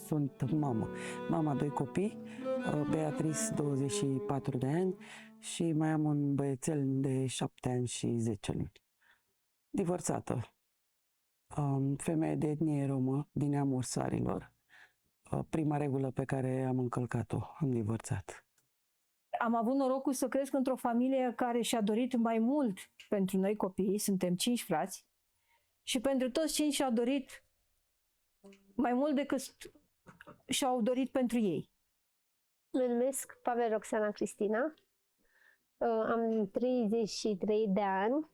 Sunt mama doi copii, Beatrice, 24 de ani, și mai am un băiețel de 7 ani și 10 luni. Divorțată, femeie de etnie romă, din neamul Sarilor. Prima regulă pe care am încălcat-o, am divorțat. Am avut norocul să cresc într-o familie care și-a dorit mai mult pentru noi copii, suntem 5 frați, și pentru toți 5 și-a dorit mai mult decât și-au dorit pentru ei. Mă numesc Pavel Roxana Cristina, am 33 de ani,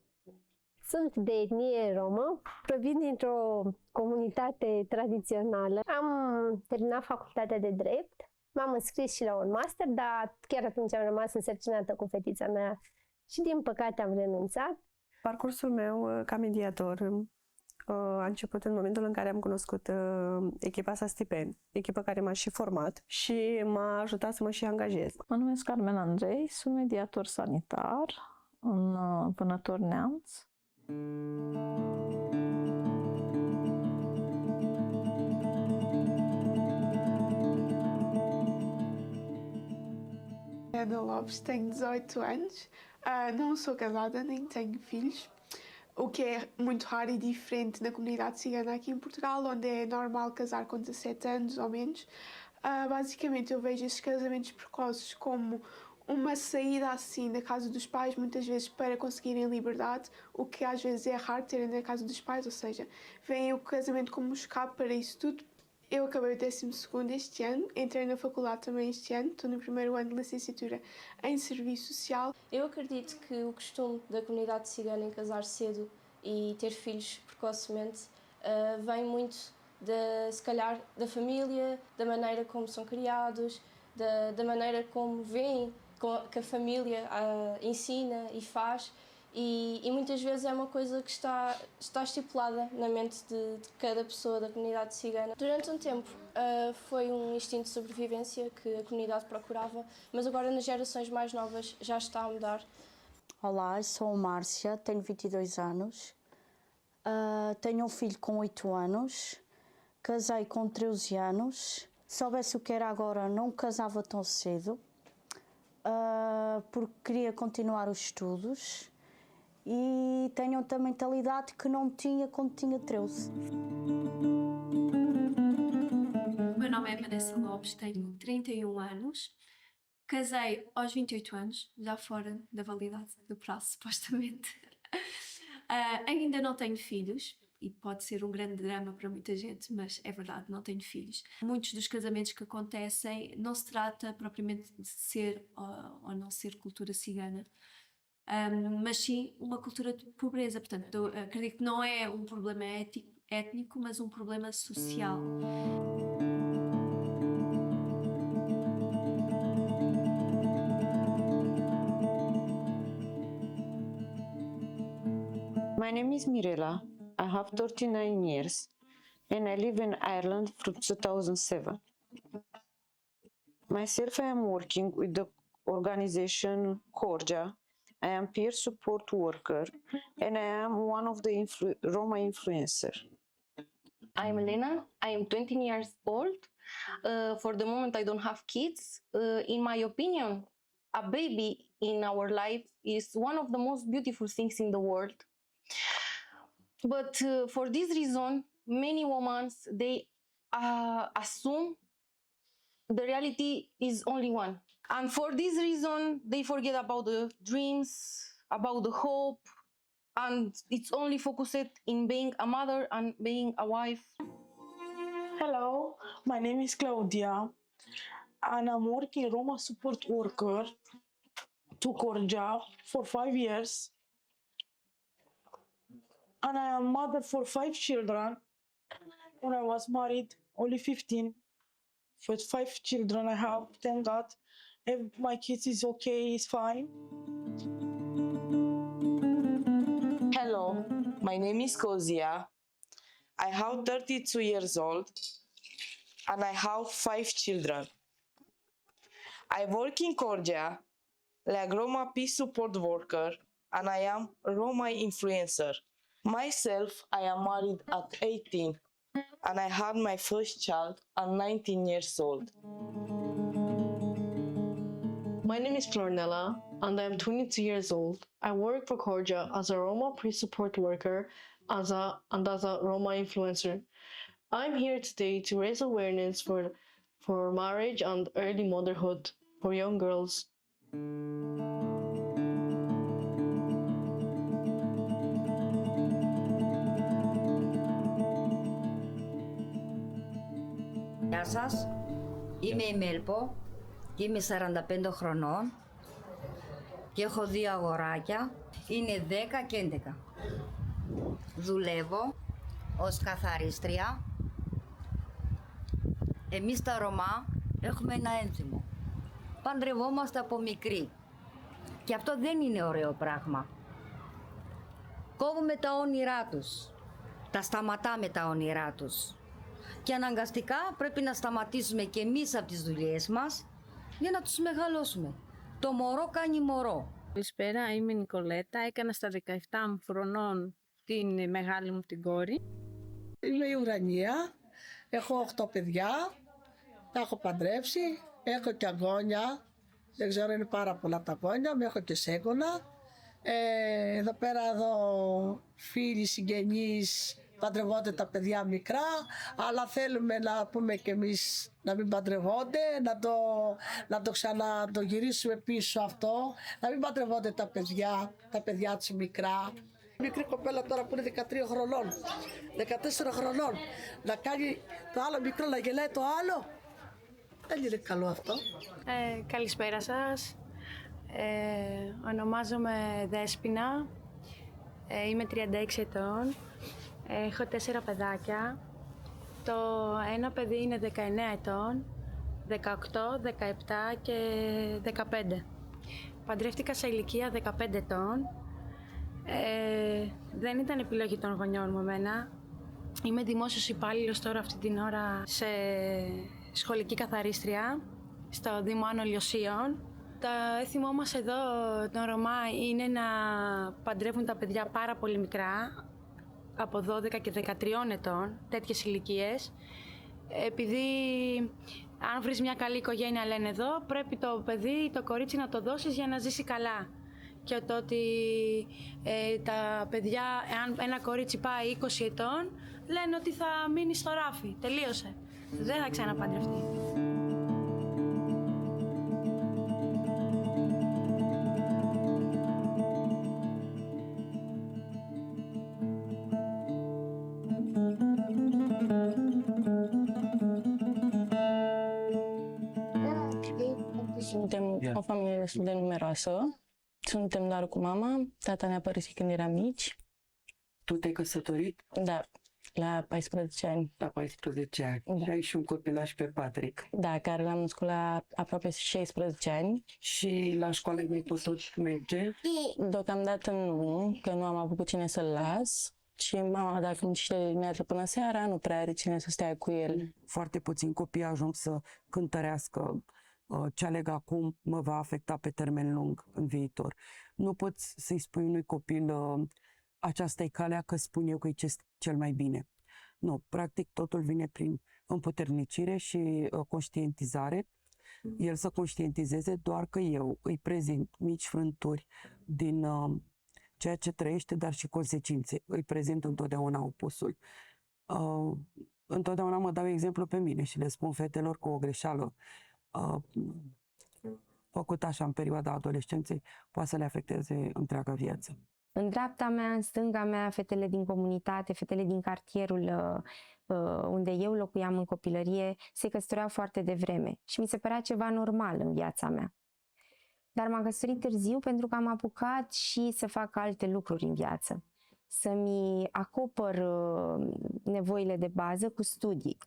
sunt de etnie romă, provin dintr-o comunitate tradițională. Am terminat facultatea de drept, m-am înscris și la un master, dar chiar atunci am rămas însărcinată cu fetița mea și din păcate am renunțat. Parcursul meu ca mediator a început în momentul în care am cunoscut echipa Sastipeni, echipă care m-a și format și m-a ajutat să mă și angajez. Mă numesc Carmen Andrei, sunt mediator sanitar în Vânători Neamț. Ana Lopes, tenho 18 anos, não sou casada nem tenho filhos, o que é muito raro e diferente na comunidade cigana aqui em Portugal, onde é normal casar com 17 anos ou menos. Basicamente eu vejo esses casamentos precoces como uma saída assim da casa dos pais, muitas vezes para conseguirem liberdade, o que às vezes é raro terem na casa dos pais, ou seja, veem o casamento como um escape para isso tudo. Eu acabei o 12º este ano, entrei na faculdade também este ano, estou no primeiro ano de licenciatura em Serviço Social. Eu acredito que o costume da comunidade cigana em casar cedo e ter filhos precocemente vem muito, se calhar, da família, da maneira como são criados, da maneira como veem que a família ensina e faz. E muitas vezes é uma coisa que está estipulada na mente de cada pessoa da comunidade cigana. Durante um tempo foi um instinto de sobrevivência que a comunidade procurava, mas agora nas gerações mais novas já está a mudar. Olá, sou a Márcia, tenho 22 anos, tenho um filho com 8 anos, casei com 13 anos. Se soubesse o que era agora, não casava tão cedo, porque queria continuar os estudos. E tenho outra mentalidade que não tinha quando tinha 13. Meu nome é Vanessa Lopes, tenho 31 anos, casei aos 28 anos, já fora da validade do prazo, supostamente. Ainda não tenho filhos, e pode ser um grande drama para muita gente, mas é verdade, não tenho filhos. Muitos dos casamentos que acontecem não se trata propriamente de ser ou não ser cultura cigana, mas sim uma cultura de pobreza. Portanto, acredito que não é um problema étnico, mas um problema social. My name is Mirela. I have 39 years and I live in Ireland from 2007. Myself, I am working with the organization Corja. I am peer support worker and I am one of the Roma influencers. I'm Elena, I am 20 years old. For the moment I don't have kids. In my opinion, a baby in our life is one of the most beautiful things in the world. But for this reason, many women, they assume the reality is only one. And for this reason, they forget about the dreams, about the hope, and it's only focused in being a mother and being a wife. Hello, my name is Claudia, and I'm working Roma support worker to Corja for 5 years. And I am mother for 5 children. When I was married, only 15. With 5 children I have, thank God. My kids is okay, is fine. Hello, my name is Kozia. I have 32 years old and I have 5 children. I work in Georgia like Roma peace support worker and I am Roma influencer. Myself, I am married at 18 and I had my first child at 19 years old. My name is Flornella and I am 22 years old. I work for Georgia as a Roma pre-support worker and as a Roma influencer. I'm here today to raise awareness for marriage and early motherhood for young girls. Γεια σας, είμαι η Μέλπο και είμαι 45 χρονών και έχω 2 αγοράκια, είναι 10 και 11. Δουλεύω ως καθαρίστρια. Εμείς τα Ρωμά έχουμε ένα ένθιμο. Παντρευόμαστε από μικροί και αυτό δεν είναι ωραίο πράγμα. Κόβουμε τα όνειρά τους, τα σταματάμε τα όνειρά τους. Και αναγκαστικά πρέπει να σταματήσουμε και εμείς από τις δουλειές μας για να τους μεγαλώσουμε. Το μωρό κάνει μωρό. Καλησπέρα, είμαι η Νικολέτα. Έκανα στα 17 χρονών την μεγάλη μου την κόρη. Είμαι η Ουρανία, έχω 8 παιδιά, τα έχω παντρέψει, έχω και αγώνια, δεν ξέρω, είναι πάρα πολλά τα αγώνια, έχω και σέγγωνα. Εδώ πέρα φίλοι, συγγενείς, παντρευόνται τα παιδιά μικρά, αλλά θέλουμε να πούμε και εμείς να μην παντρευόνται, να το ξαναγυρίσουμε πίσω αυτό, να μην παντρευόνται τα παιδιά τους μικρά. Μικρή κοπέλα τώρα που είναι 13 χρονών, 14 χρονών, να κάνει το άλλο μικρό να γελάει το άλλο, δεν είναι καλό αυτό. Καλησπέρα σας, ονομάζομαι Δέσποινα, είμαι 36 ετών. Έχω 4 παιδάκια. Το ένα παιδί είναι 19 ετών, 18, 17 και 15. Παντρεύτηκα σε ηλικία 15 ετών. Δεν ήταν επιλογή των γονιών μου εμένα. Είμαι δημόσιος υπάλληλος τώρα αυτή την ώρα σε σχολική καθαρίστρια στο Δήμο Άνω Λιωσίων. Το έθιμό μας εδώ, τον Ρωμά, είναι να παντρεύουν τα παιδιά πάρα πολύ μικρά, από 12 και 13 ετών, τέτοιες ηλικίες. Επειδή αν βρεις μια καλή οικογένεια, λένε εδώ, πρέπει το παιδί, το κορίτσι να το δώσεις για να ζήσει καλά. Και το ότι τα παιδιά, αν ένα κορίτσι πάει 20 ετών, λένε ότι θα μείνει στο ράφι, τελείωσε. Δεν θα ξαναπαντρευτεί. Suntem o familie destul de numeroasă. Suntem doar cu mama. Tata ne-a părăsit când eram mici. Tu te-ai căsătorit? Da, la 14 ani. La 14 ani. Da. Și ai și un copilaș pe Patrick. Da, care l-am născut la aproape 16 ani. Și la școală ai mai putut merge? Deocamdată nu, că nu am avut cu cine să-l las. Și mama, dacă nu dimineața până seara, nu prea are cine să stea cu el. Foarte puțini copii ajung să cântărească ce aleg acum mă va afecta pe termen lung în viitor. Nu poți să-i spui unui copil aceasta e calea că spun eu că e cel mai bine. Nu, practic totul vine prin împuternicire și conștientizare. El să conștientizeze doar că eu îi prezint mici frânturi din ceea ce trăiește, dar și consecințe. Îi prezint întotdeauna opusul. Întotdeauna mă dau exemplu pe mine și le spun fetelor că o greșeală făcut așa în perioada adolescenței poate să le afecteze întreaga viață. În dreapta mea, în stânga mea, fetele din comunitate, fetele din cartierul unde eu locuiam în copilărie, se căsătoreau foarte devreme și mi se părea ceva normal în viața mea. Dar m-am căsătorit târziu pentru că am apucat și să fac alte lucruri în viață. Să-mi acopăr nevoile de bază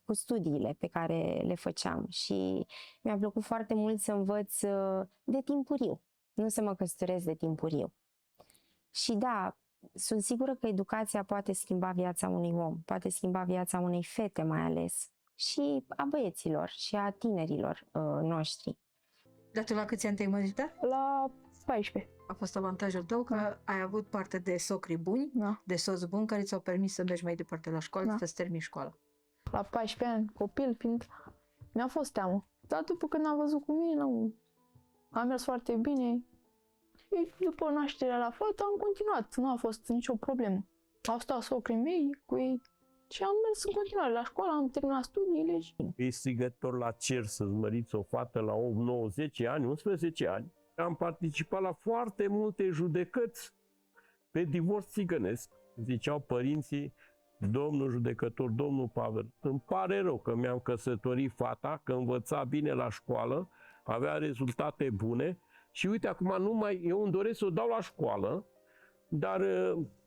cu studiile pe care le făceam și mi-a plăcut foarte mult să învăț de timpuriu. nu să mă căsătoresc de timpuriu. Și da, sunt sigură că educația poate schimba viața unui om, poate schimba viața unei fete mai ales, și a băieților și a tinerilor noștri. Dar tu la câți ani te-ai măritat? La 14. A fost avantajul tău că ai avut parte de socri buni, de soți buni care ți-au permis să mergi mai departe la școală, să-ți termini școala. La 14 ani, copil fiind, mi-a fost teamă. Dar după când am văzut cu mine, a mers foarte bine. Și după nașterea la fată am continuat, nu a fost nicio problemă. Au stat socrii mei cu ei și am mers în continuare la școală, am terminat studiile. E strigător la cer să-ți măriți o fată la 8, 9, 10 ani, 11 ani. Am participat la foarte multe judecăți pe divorț țigănesc. Ziceau părinții, domnul judecător, domnul Pavel, îmi pare rău că mi-am căsătorit fata, că învăța bine la școală, avea rezultate bune și uite, acum eu îmi doresc să o dau la școală, dar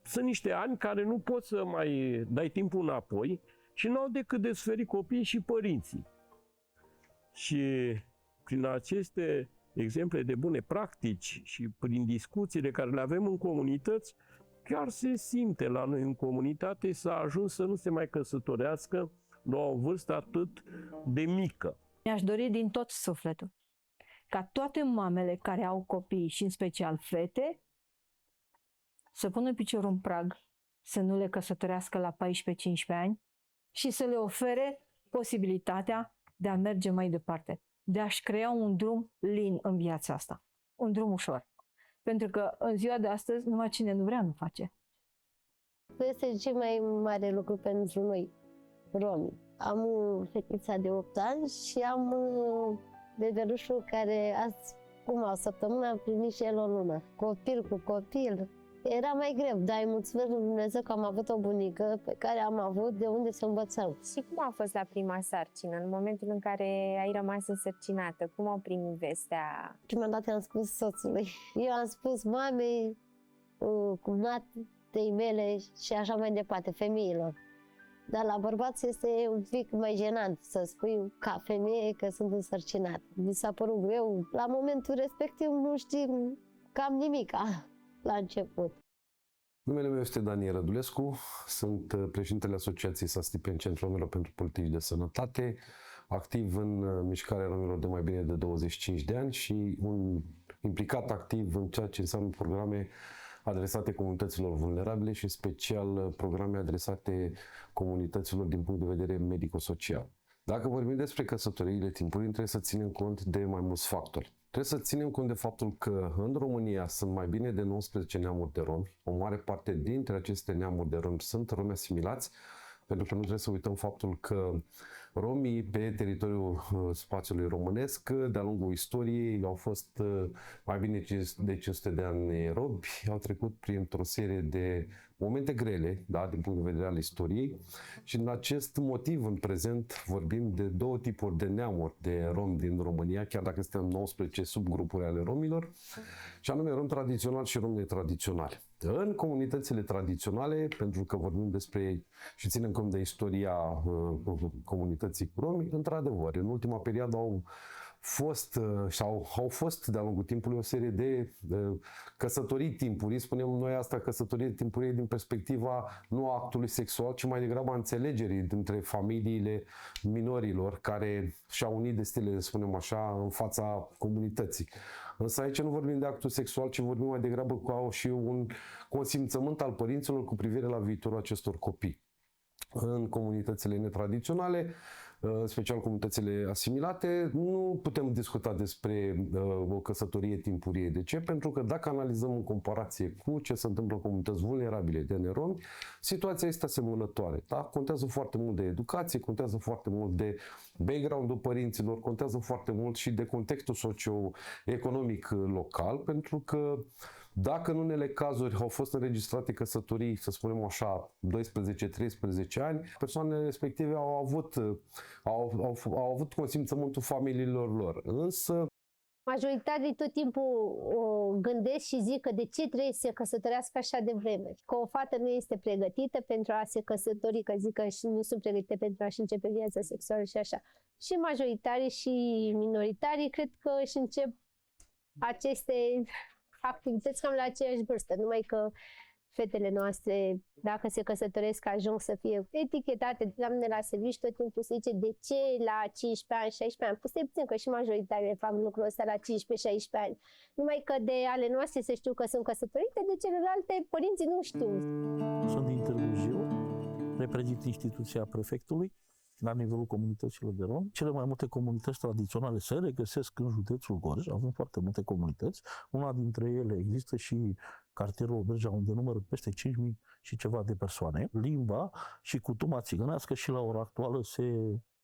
sunt niște ani care nu poți să mai dai timpul înapoi și nu au decât de suferit copiii și părinții. Și prin aceste exemple de bune practici și prin discuțiile care le avem în comunități, chiar se simte la noi în comunitate s-a ajuns să nu se mai căsătorească la o vârstă atât de mică. Mi-aș dori din tot sufletul ca toate mamele care au copii și în special fete să pună piciorul în prag, să nu le căsătorească la 14-15 ani și să le ofere posibilitatea de a merge mai departe, de a-și crea un drum lin în viața asta, un drum ușor. Pentru că în ziua de astăzi numai cine nu vrea nu face. Este cel mai mare lucru pentru noi, romi. Am o fetiță de 8 ani și am bebelușul care azi, o săptămână, a primit și el o lună. Copil cu copil. Era mai greu, dar îi mulțumesc lui Dumnezeu că am avut o bunică pe care am avut de unde să învățăm. Și cum a fost la prima sarcină, în momentul în care ai rămas însărcinată? Cum au primit vestea? Prima dată am spus soțului. Eu am spus mamei, cumnatei mele și așa mai departe, femeilor. Dar la bărbați este un pic mai jenant să spui ca femeie că sunt însărcinată. Mi s-a părut greu. La momentul respectiv nu știm cam nimica la început. Numele meu este Daniel Rădulescu, sunt președintele Asociației Sastipen Centrul Romilor pentru Politici de Sănătate, activ în mișcarea romilor de mai bine de 25 de ani și un implicat activ în ceea ce înseamnă programe adresate comunităților vulnerabile și în special programe adresate comunităților din punct de vedere medico-social. Dacă vorbim despre căsătoriile timpurii, trebuie să ținem cont de mai mulți factori. Trebuie să ținem cont de faptul că în România sunt mai bine de 19 neamuri de romi. O mare parte dintre aceste neamuri de romi sunt romi asimilați, pentru că nu trebuie să uităm faptul că romii pe teritoriul spațiului românesc, de-a lungul istoriei, au fost mai bine de 500 de ani robi, au trecut printr-o serie de momente grele, da, din punct de vedere al istoriei, și în acest motiv, în prezent, vorbim de două tipuri de neamuri de romi din România, chiar dacă suntem 19 subgrupuri ale romilor, și anume rom tradițional și rom netradițional. În comunitățile tradiționale, pentru că vorbim despre și ținem cont de istoria comunității romi, într-adevăr, în ultima perioadă au fost de-a lungul timpului o serie de căsătorii timpurii, spunem noi asta, căsătorie timpurie din perspectiva nu a actului sexual, ci mai degrabă a înțelegerii dintre familiile minorilor care și-au unit destinele, spunem așa, în fața comunității. Însă aici nu vorbim de actul sexual, ci vorbim mai degrabă cu și un consimțământ al părinților cu privire la viitorul acestor copii. În comunitățile netradiționale, în special comunitățile asimilate, nu putem discuta despre o căsătorie timpurie. De ce? Pentru că dacă analizăm în comparație cu ce se întâmplă în comunități vulnerabile de neromi, situația este asemănătoare. Da? Contează foarte mult de educație, contează foarte mult de background-ul părinților, contează foarte mult și de contextul socio-economic local, pentru că dacă în unele cazuri au fost înregistrate căsătorii, să spunem așa, 12-13 ani, persoanele respective au avut consimțământul familiilor lor. Însă Majoritarii tot timpul o gândesc și zic că de ce trebuie să se căsătorească așa de vreme. Că o fată nu este pregătită pentru a se căsători, că zic că nu sunt pregătite pentru a-și începe viața sexuală și așa. Și majoritarii și minoritarii cred că își încep aceste activități cam la aceeași vârstă, numai că fetele noastre, dacă se căsătoresc, ajung să fie etichetate, doamne, la serviciu, tot timpul se zice de ce la 15 ani, 16 ani, puțin puțin, că și majoritatea fac lucrul ăsta la 15-16 ani, numai că de ale noastre să știu că sunt căsătorite, de celelalte părinții nu știu. Sunt din Târgu Jiu, reprezint instituția prefectului la nivelul comunităților de romi. Cele mai multe comunități tradiționale se regăsesc în județul Gorj, avem foarte multe comunități. Una dintre ele există și cartierul Obergea, unde numără peste 5.000 și ceva de persoane. Limba și cutuma țigănească și la ora actuală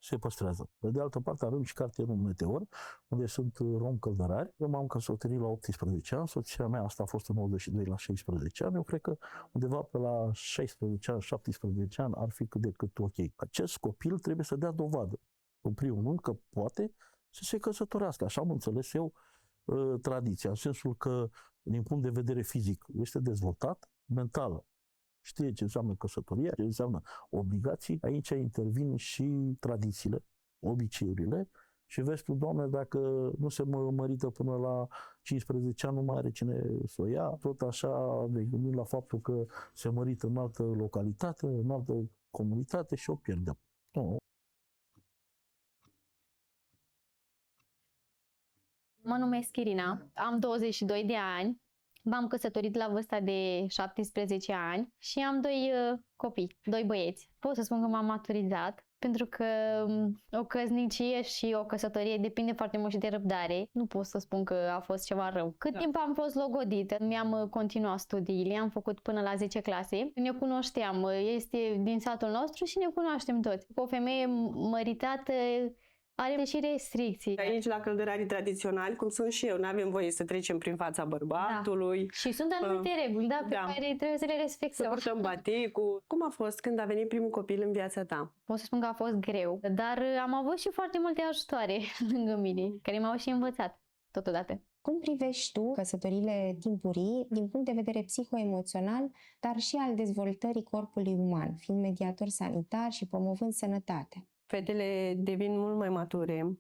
se păstrează. Pe de altă parte avem și cartierul Meteor, unde sunt romi călărari. Eu m-am căsătorit la 18 ani, soția mea asta a fost în 92 la 16 ani. Eu cred că undeva pe la 16 ani, 17 ani ar fi cât de cât ok. Acest copil trebuie să dea dovadă, în primul rând, că poate să se căsătorească. Așa am înțeles eu tradiția, în sensul că, din punct de vedere fizic, este dezvoltat, mental știe ce înseamnă căsătoria, ce înseamnă obligații. Aici intervin și tradițiile, obiceiurile și vezi tu, Doamne, dacă nu se mărită până la 15 ani, nu mai are cine să o ia. Tot așa ne gândim la faptul că se mărită în altă localitate, în altă comunitate și o pierdem. Nu. Mă numesc Irina, am 22 de ani. M-am căsătorit la vârsta de 17 ani și am 2 copii, 2 băieți. Pot să spun că m-am maturizat, pentru că o căsnicie și o căsătorie depinde foarte mult și de răbdare. Nu pot să spun că a fost ceva rău. Cât timp am fost logodită, mi-am continuat studiile, am făcut până la 10 clase. Ne cunoșteam, este din satul nostru și ne cunoaștem toți. O femeie măritată are și restricții. Aici, la căldărarii tradiționali, cum sunt și eu, nu avem voie să trecem prin fața bărbatului. Da. Și sunt anumite reguli, pe care trebuie să le respectăm. Să purtăm baticul. Cum a fost când a venit primul copil în viața ta? Pot să spun că a fost greu, dar am avut și foarte multe ajutoare lângă mine, care m-au și învățat totodată. Cum privești tu căsătoriile timpurii din punct de vedere psihoemoțional, dar și al dezvoltării corpului uman, fiind mediator sanitar și promovând sănătatea? Fetele devin mult mai mature,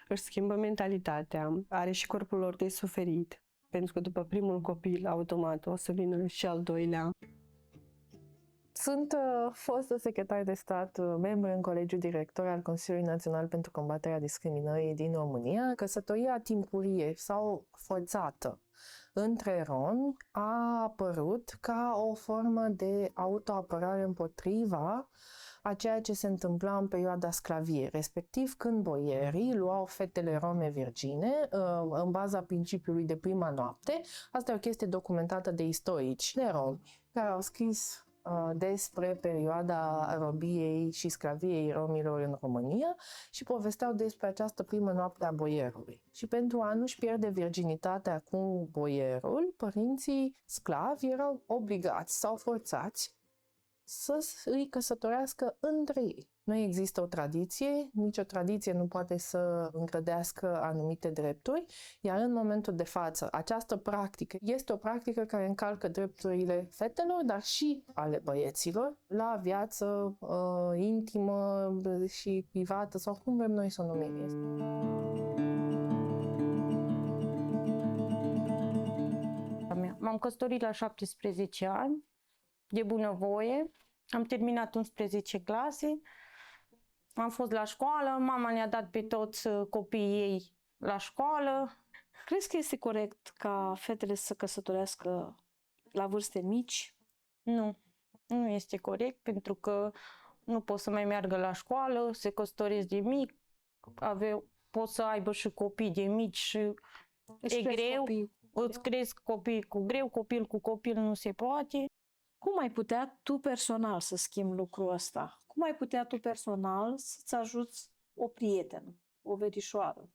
își schimbă mentalitatea, are și corpul lor de suferit, pentru că după primul copil, automat, o să vină și al doilea. Sunt fostă secretar de stat, membru în Colegiul Director al Consiliului Național pentru Combaterea Discriminării din România. Căsătoria timpurie sau forțată între romi a apărut ca o formă de autoapărare împotriva a ceea ce se întâmpla în perioada sclaviei, respectiv când boierii luau fetele rome virgine în baza principiului de prima noapte. Asta e o chestie documentată de istorici, de romi, care au scris despre perioada robiei și sclaviei romilor în România și povesteau despre această primă noapte a boierului. Și pentru a nu-și pierde virginitatea cu boierul, părinții sclavi erau obligați sau forțați să îi căsătorească între ei. Nu există o tradiție, nicio tradiție nu poate să îngrădească anumite drepturi, iar în momentul de față, această practică este o practică care încalcă drepturile fetelor, dar și ale băieților, la viață intimă și privată, sau cum vrem noi să o numim. M-am căsătorit la 17 ani, de bunăvoie, am terminat 11 clase, am fost la școală, mama ne-a dat pe toți copiii ei la școală. Crezi că este corect ca fetele să se căsătorească la vârste mici? Nu, nu este corect, pentru că nu pot să mai meargă la școală, se căsătoresc de mic, pot să aibă și copii de mici și e greu, îți cresc copii cu greu, copil cu copil nu se poate. Cum ai putea tu personal să schimbi lucrul ăsta? Cum ai putea tu personal să-ți ajuți o prietenă, o verișoară?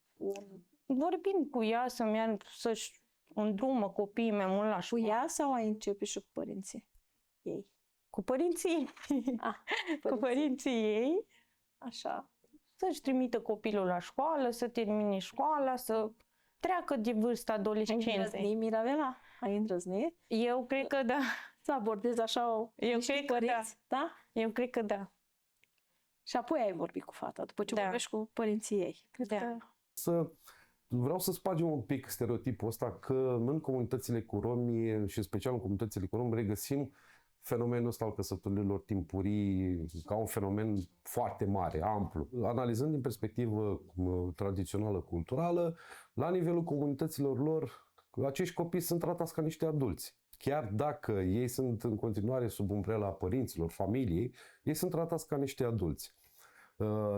Vorbim cu ea să meargă, să-și îndrumă copiii mai mult la școală. Cu ea sau ai începe și cu părinții ei? Cu părinții. Cu părinții ei. Așa. Să-și trimită copilul la școală, să termine școala, să treacă de vârsta adolescenței. Ai îndrăznit, Miravela? Ai îndrăznit? Eu cred că da. Să abordezi așa niște părinți, da? Eu cred că da. Și apoi ai vorbit cu fata, după ce vorbești cu părinții ei. Cred că... Să Vreau să spargem un pic stereotipul ăsta că în comunitățile cu romi și special în comunitățile cu romi regăsim fenomenul ăsta al căsătorilor timpurii ca un fenomen foarte mare, amplu. Analizând din perspectivă tradițională, culturală, la nivelul comunităților lor, acești copii sunt tratați ca niște adulți. Chiar dacă ei sunt în continuare sub umbrela părinților, familiei, ei sunt tratați ca niște adulți.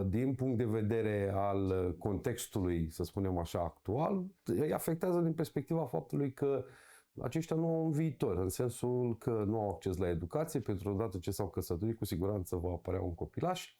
Din punct de vedere al contextului, să spunem așa, actual, îi afectează din perspectiva faptului că aceștia nu au un viitor, în sensul că nu au acces la educație, pentru că odată ce s-au căsătorit, cu siguranță va apărea un copilaș,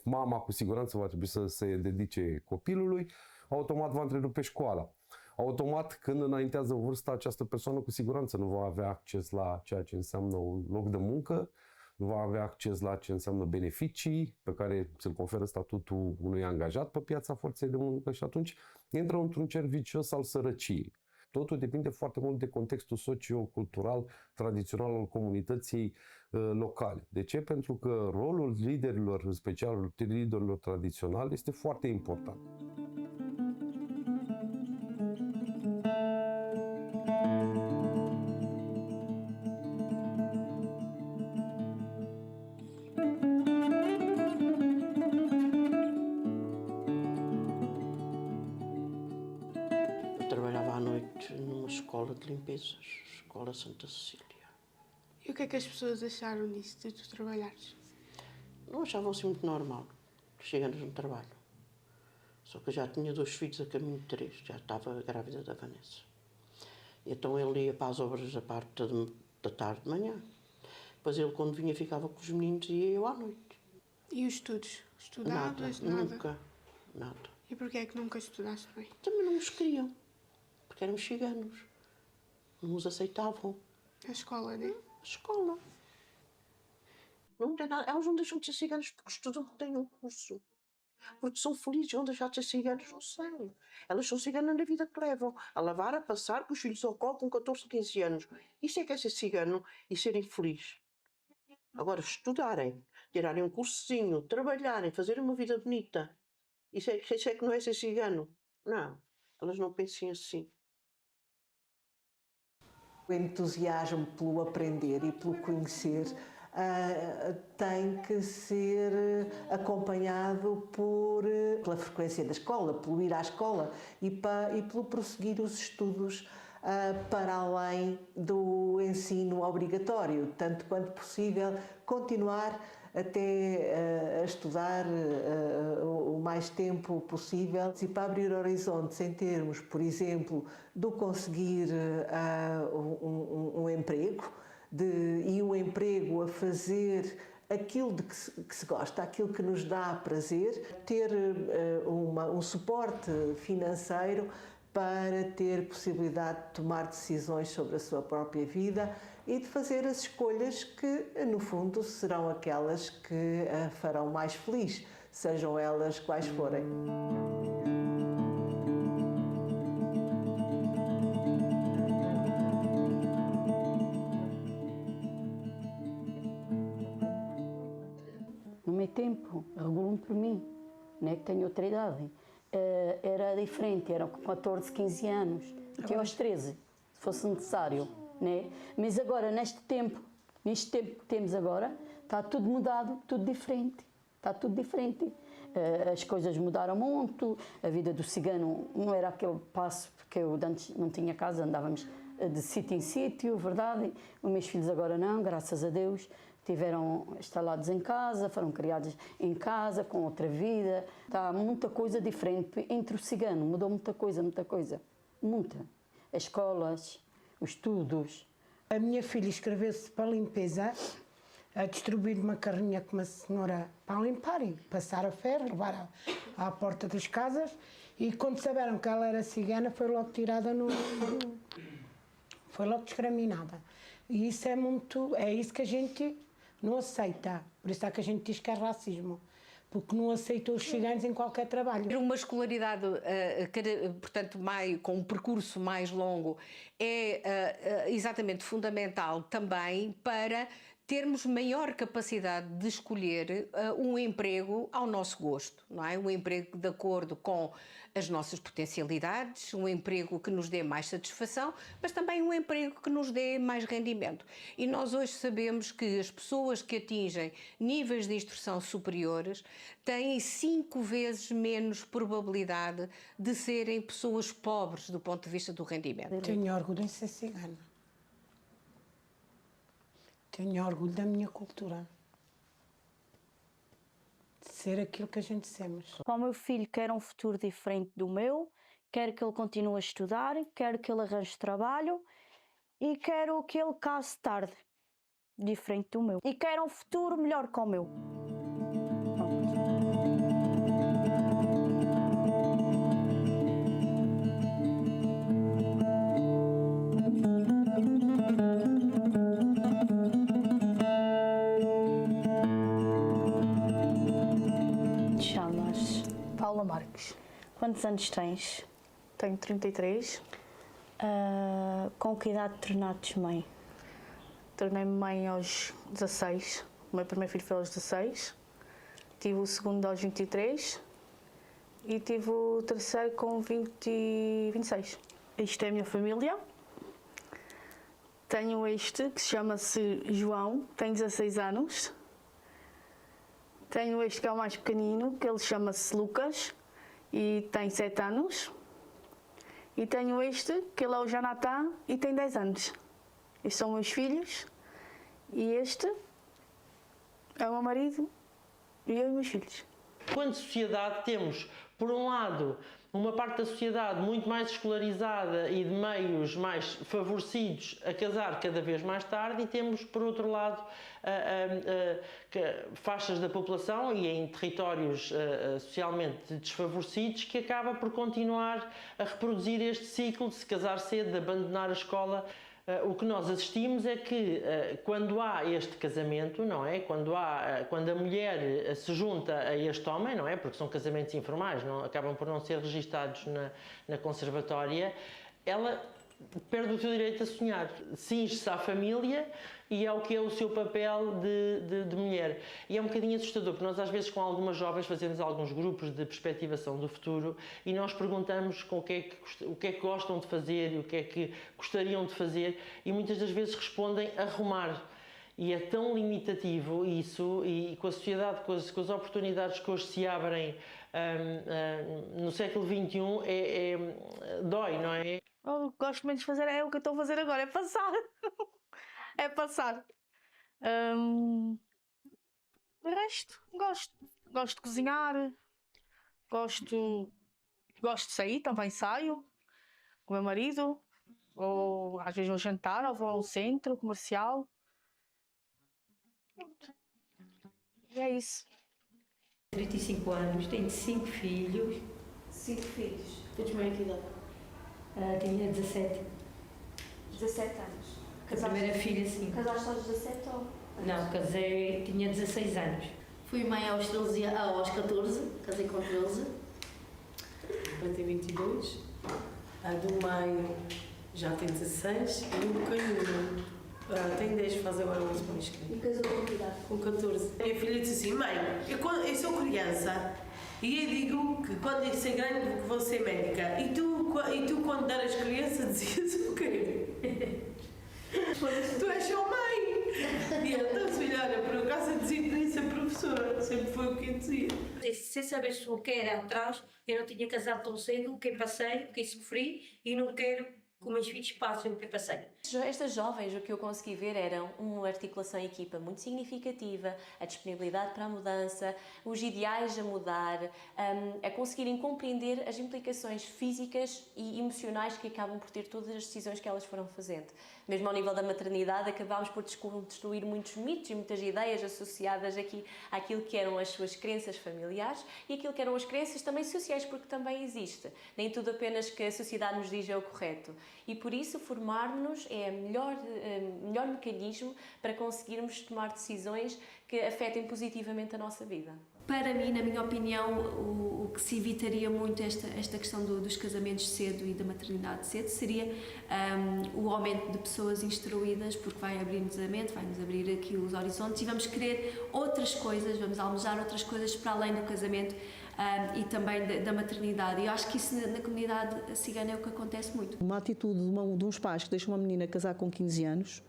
mama cu siguranță va trebui să se dedice copilului, automat va întrerupe școala. Automat, când înaintează vârsta, această persoană cu siguranță nu va avea acces la ceea ce înseamnă un loc de muncă, nu va avea acces la ce înseamnă beneficii pe care ți-l conferă statutul unui angajat pe piața forței de muncă și atunci intră într-un cerc vicios al sărăciei. Totul depinde foarte mult de contextul socio-cultural tradițional al comunității locale. De ce? Pentru că rolul liderilor, în special liderilor tradiționali, este foarte important. Escola de limpeza, Escola Santa Cecília. E o que é que as pessoas acharam disso, de tu trabalhares? Não achavam assim muito normal, chegando no trabalho. Só que eu já tinha 2 filhos a caminho de 3, já estava grávida da Vanessa. E então ele ia para as obras da parte da tarde de manhã. Depois ele, quando vinha, ficava com os meninos e ia eu à noite. E os estudos? Estudavas? Nada, nunca, nada. E porquê é que nunca estudaste bem? Também não nos queriam, porque éramos ciganos. Não nos aceitavam. A escola, né? A escola. Não tem nada. Elas não deixam de ser ciganos porque estudam, têm um curso. Porque são felizes, vão deixar de ser ciganos, não sei. Elas são ciganas na vida que levam. A lavar, a passar, com os filhos ao colo com 14, 15 anos. Isso é que é ser cigano e serem felizes. Agora, estudarem, tirarem um cursozinho, trabalharem, fazerem uma vida bonita. Isso é que não é ser cigano. Não. Elas não pensem assim. O entusiasmo pelo aprender e pelo conhecer tem que ser acompanhado pela frequência da escola, pelo ir à escola e pelo prosseguir os estudos para além do ensino obrigatório, tanto quanto possível continuar até a estudar o mais tempo possível e para abrir horizontes em termos, por exemplo, do conseguir um emprego e um emprego a fazer aquilo de que se gosta, aquilo que nos dá prazer, ter um suporte financeiro para ter possibilidade de tomar decisões sobre a sua própria vida e de fazer as escolhas que, no fundo, serão aquelas que a farão mais feliz, sejam elas quais forem. No meu tempo, regulo-me por mim, né, que tenho outra idade. Era diferente, era com 14, 15 anos, até aos 13, se fosse necessário. Né? Mas agora, neste tempo que temos agora, está tudo mudado, tudo diferente. Está tudo diferente. As coisas mudaram muito, a vida do cigano não era aquele passo, porque eu antes não tinha casa, andávamos de sítio em sítio, verdade? Os meus filhos agora não, graças a Deus. Estiveram instalados em casa, foram criados em casa, com outra vida. Está muita coisa diferente entre o cigano, mudou muita coisa, muita. As escolas, os estudos. A minha filha inscreveu-se para a limpeza, a distribuir uma carrinha com uma senhora para limparem, passar a ferro, levar à porta das casas e quando souberam que ela era cigana foi logo tirada foi logo discriminada. E isso é isso que a gente não aceita, por isso é que a gente diz que é racismo, porque não aceita os ciganos em qualquer trabalho. Uma escolaridade, portanto, com um percurso mais longo é exatamente fundamental também para termos maior capacidade de escolher um emprego ao nosso gosto, não é? Um emprego de acordo com as nossas potencialidades, um emprego que nos dê mais satisfação, mas também um emprego que nos dê mais rendimento. E nós hoje sabemos que as pessoas que atingem níveis de instrução superiores têm 5 vezes menos probabilidade de serem pessoas pobres do ponto de vista do rendimento. Tenho orgulho em ser cigana. Tenho orgulho da minha cultura. De ser aquilo que a gente somos. Para o meu filho, quero um futuro diferente do meu, quero que ele continue a estudar, quero que ele arranje trabalho e quero que ele case tarde, diferente do meu. E quero um futuro melhor que o meu. Chamas Paula Marques. Quantos anos tens? Tenho 33. Com que idade tornaste mãe? Tornei-me mãe aos 16. O meu primeiro filho foi aos 16. Tive o segundo aos 23. E tive o terceiro com 26. Isto é a minha família. Tenho este, que chama-se João, tem 16 anos. Tenho este que é o mais pequenino, que ele chama-se Lucas e tem 7 anos. E tenho este, que ele é o Jonathan e tem 10 anos. Estes são meus filhos. E este é o meu marido e eu e meus filhos. Quando sociedade temos, por um lado, uma parte da sociedade muito mais escolarizada e de meios mais favorecidos a casar cada vez mais tarde, e temos, por outro lado, faixas da população e em territórios socialmente desfavorecidos que acaba por continuar a reproduzir este ciclo de se casar cedo, de abandonar a escola. O que nós assistimos é que quando há este casamento, não é? Quando a mulher se junta a este homem, não é? Porque são casamentos informais, não, acabam por não ser registados na conservatória, ela perde o seu direito a sonhar, cinge-se à família e é o que é o seu papel de mulher. E é um bocadinho assustador, porque nós às vezes com algumas jovens fazemos alguns grupos de perspectivação do futuro e nós perguntamos o que é que gostam de fazer e o que é que gostariam de fazer, e muitas das vezes respondem arrumar. E é tão limitativo isso, e com a sociedade, com as oportunidades que hoje se abrem no século XXI, dói, não é? Eu gosto menos de fazer, é o que eu estou a fazer agora, é passar. É passar. De resto, gosto de cozinhar, gosto de sair, também saio com o meu marido, ou às vezes vou jantar, ou vou ao centro comercial. E é isso. 35 anos, tenho 5 filhos. 5 filhos. Todos mais que idade? Tinha 17. 17 anos. A primeira filha, sim. Casaste aos 17 ou? Não, casei, tinha 16 anos. Fui mãe aos 14, casei com 13. Agora tem 22. A do meio já tem 16 e o pequenino tem 10, faz agora 11 para me inscrever. E casou com que idade? Com 14. A minha filha disse assim: mãe, eu sou criança e eu digo que quando eu ser grande vou ser médica. E tu quando eras criança dizias o quê? Tu és só mãe! E ela então, filha, olha, por acaso eu dizia para isso a professora, sempre foi o que eu dizia. Sem saber o que era atrás, eu não tinha casado tão cedo, o que passei, o que sofri, e não quero que os meus filhos passem o que passei. Estas jovens, o que eu consegui ver era uma articulação em equipa muito significativa, a disponibilidade para a mudança, os ideais a mudar, a conseguirem compreender as implicações físicas e emocionais que acabam por ter todas as decisões que elas foram fazendo. Mesmo ao nível da maternidade, acabámos por desconstruir muitos mitos e muitas ideias associadas aqui àquilo que eram as suas crenças familiares e aquilo que eram as crenças também sociais, porque também existe. Nem tudo apenas que a sociedade nos diz é o correto. E por isso formar-nos é o melhor mecanismo para conseguirmos tomar decisões que afetem positivamente a nossa vida. para mim, na minha opinião, o que se evitaria muito esta questão dos casamentos cedo e da maternidade cedo seria o aumento de pessoas instruídas, porque vai abrir-nos a mente, vai-nos abrir aqui os horizontes e vamos querer outras coisas, vamos almejar outras coisas para além do casamento e também da maternidade. E eu acho que isso na comunidade cigana é o que acontece muito. Uma atitude de uns pais que deixam uma menina casar com 15 anos,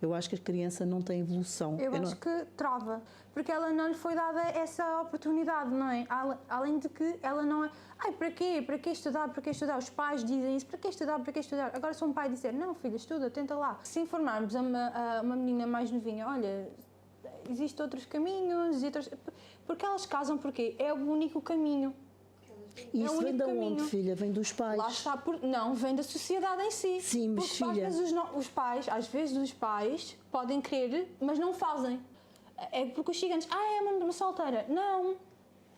eu acho que a criança não tem evolução. Eu acho que trava, porque ela não lhe foi dada essa oportunidade, não é? Além de que ela não é... Ai, para quê? Para que estudar? Para que estudar? Os pais dizem isso, para que estudar? Para que estudar? Agora se um pai disser, não filha, estuda, tenta lá. Se informarmos a uma menina mais novinha, olha, existem outros caminhos, porque elas casam porque é o único caminho. E isso vem de onde, filha? Vem dos pais? Lá está, não, vem da sociedade em si. Sim, mas filha... Às vezes os pais podem querer, mas não fazem. É porque os ciganos, é uma solteira. Não,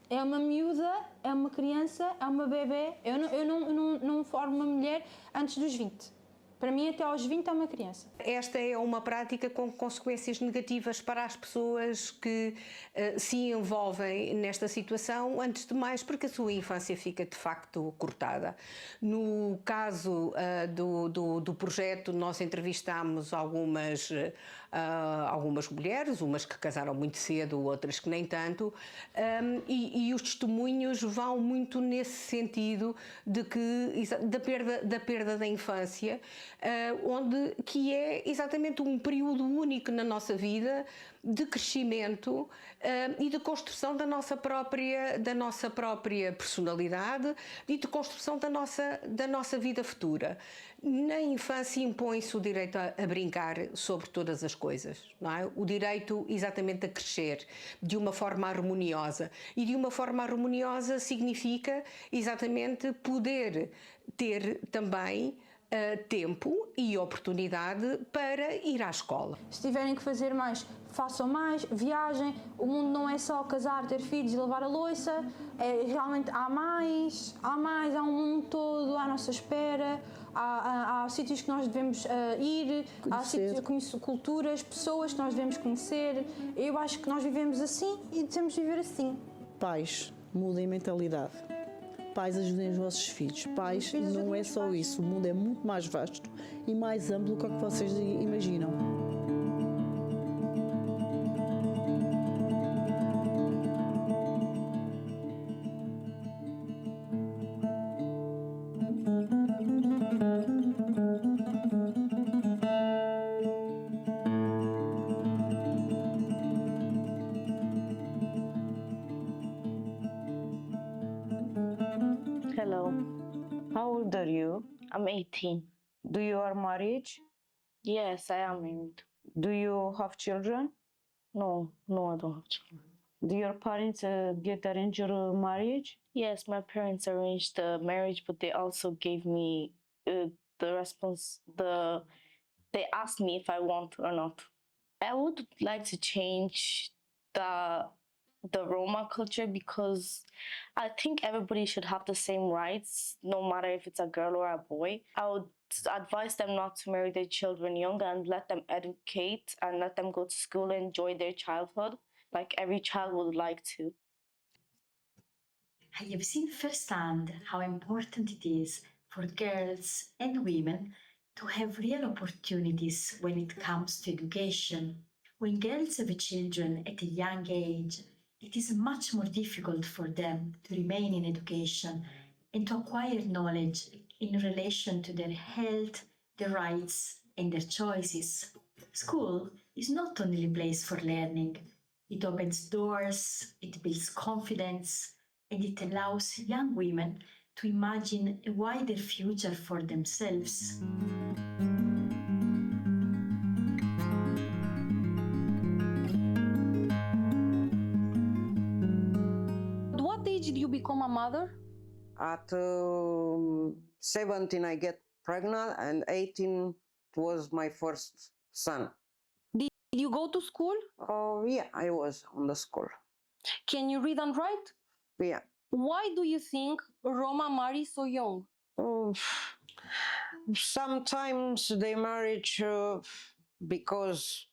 é uma miúda, é uma criança, é uma bebê. Eu não formo uma mulher antes dos 20. Para mim, até aos 20 é uma criança. Esta é uma prática com consequências negativas para as pessoas que se envolvem nesta situação, antes de mais porque a sua infância fica de facto cortada. No caso do projeto, nós entrevistámos algumas mulheres, umas que casaram muito cedo, outras que nem tanto, e os testemunhos vão muito nesse sentido da perda da infância, que é exatamente um período único na nossa vida de crescimento e de construção da nossa própria personalidade e de construção da nossa vida futura. Na infância impõe-se o direito a brincar sobre todas as coisas, não é? O direito exatamente a crescer de uma forma harmoniosa. E de uma forma harmoniosa significa exatamente poder ter também tempo e oportunidade para ir à escola. Se tiverem que fazer mais, façam mais, viajem. O mundo não é só casar, ter filhos e lavar a louça. Realmente há um mundo todo à nossa espera. Há sítios que nós devemos ir, há sítios, culturas, pessoas que nós devemos conhecer. Eu acho que nós vivemos assim e devemos viver assim. Pais, mudem a mentalidade. Pais, ajudem os vossos filhos. Pais, não é só isso. O mundo é muito mais vasto e mais amplo do que vocês imaginam. Hello. How old are you? I'm 18. Do you are married? Yes, I am married. Do you have children? No, I don't have children. Do your parents get arranged marriage? Yes, my parents arranged the marriage, but they also gave me the response. They asked me if I want or not. I would like to change the Roma culture because I think everybody should have the same rights, no matter if it's a girl or a boy. I would advise them not to marry their children young and let them educate and let them go to school and enjoy their childhood like every child would like to. I have seen firsthand how important it is for girls and women to have real opportunities when it comes to education. When girls have children at a young age, it is much more difficult for them to remain in education and to acquire knowledge in relation to their health, their rights, and their choices. School is not only a place for learning. It opens doors, it builds confidence, and it allows young women to imagine a wider future for themselves. At what age did you become a mother? At 17 I get pregnant and 18 it was my first son. Did you go to school? Oh yeah, I was on the school. Can you read and write? Yeah. Why do you think Roma marry so young? Oh, sometimes they marry because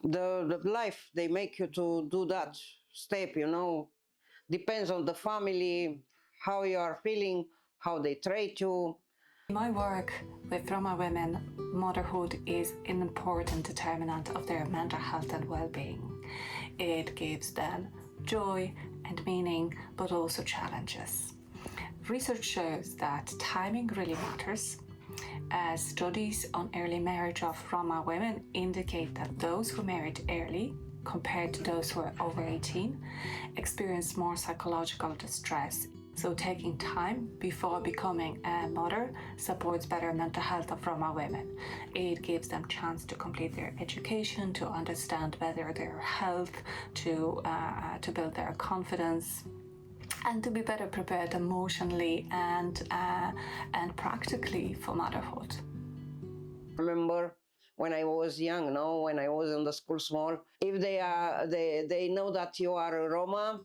the life they make you to do that. step, you know. Depends on the family, how you are feeling, how they treat you. My work with Roma women, motherhood is an important determinant of their mental health and well-being. It gives them joy and meaning, but also challenges. Research shows that timing really matters, as studies on early marriage of Roma women indicate that those who married early, compared to those who are over 18, experience more psychological distress. So taking time before becoming a mother supports better mental health of Roma women. It gives them chance to complete their education, to understand better their health, to build their confidence, and to be better prepared emotionally and practically for motherhood. Remember when I was young, no, when I was in the school small, if they know that you are a Roma,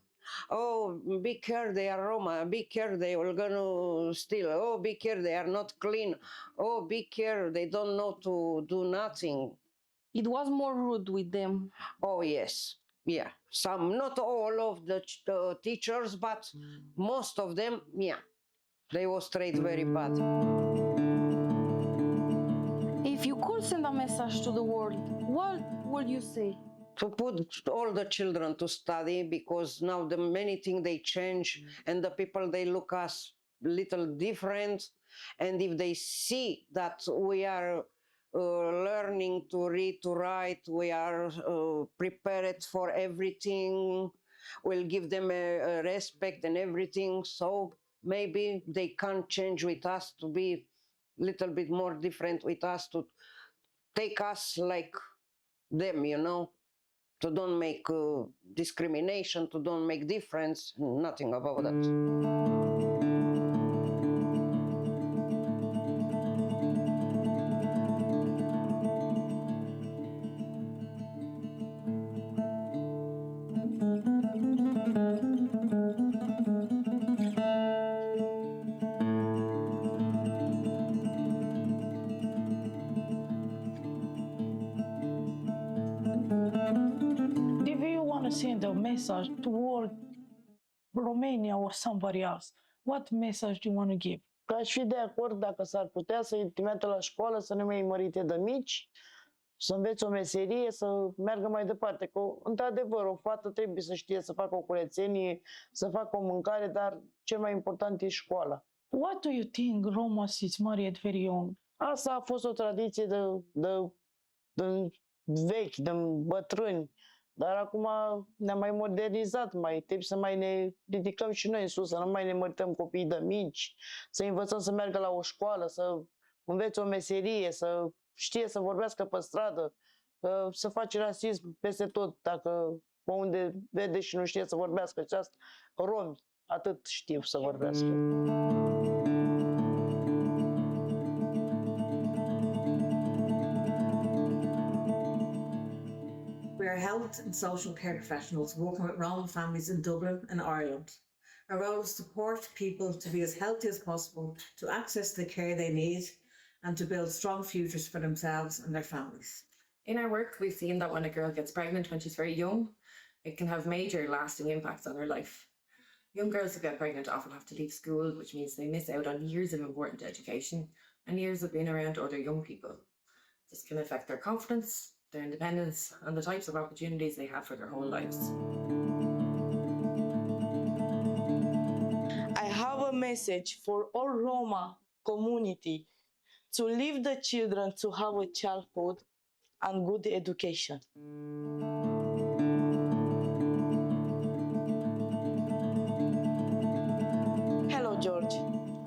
oh, be care, they are Roma, be care, they will gonna steal, oh, be care, they are not clean, oh, be care, they don't know to do nothing. It was more rude with them. Oh, yes. Yeah, some, not all of the teachers, but most of them, yeah, they was treated very bad. If you could send a message to the world, what would you say? To put all the children to study, because now the many things they change and the people they look us little different, and if they see that we are learning to read, to write, we are prepared for everything, we'll give them a respect and everything, so maybe they can change with us to be little bit more different with us, to take us like them, you know, to don't make discrimination, to don't make difference, nothing about that. If you want to send a message toward Romania or somebody else, what message do you want to give? Că aș fi de acord dacă s-ar putea să-i trimită la școală, să nu mai mărite de mici, să învețe o meserie, să meargă mai departe. Că, într-adevăr, o fată trebuie să știe să facă o curățenie, să facă o mâncare, dar cel mai important e școala. What do you think Romans is married very young? Asta a fost o tradiție de vechi, de bătrâni, dar acum ne-am mai modernizat, mai trebuie să mai ne ridicăm și noi în sus, să nu mai ne mărităm copiii de mici, să învățăm să meargă la o școală, să învețe o meserie, să știe să vorbească pe stradă, să face rasism peste tot, dacă pe unde vede și nu știe să vorbească. Și asta, romi, atât știu să vorbească. We are health and social care professionals working with Roma families in Dublin and Ireland. Our role is to support people to be as healthy as possible, to access the care they need, and to build strong futures for themselves and their families. In our work, we've seen that when a girl gets pregnant when she's very young, it can have major lasting impacts on her life. Young girls who get pregnant often have to leave school, which means they miss out on years of important education and years of being around other young people. This can affect their confidence, their independence, and the types of opportunities they have for their whole lives. I have a message for all Roma community to leave the children to have a childhood and good education. Hello, George.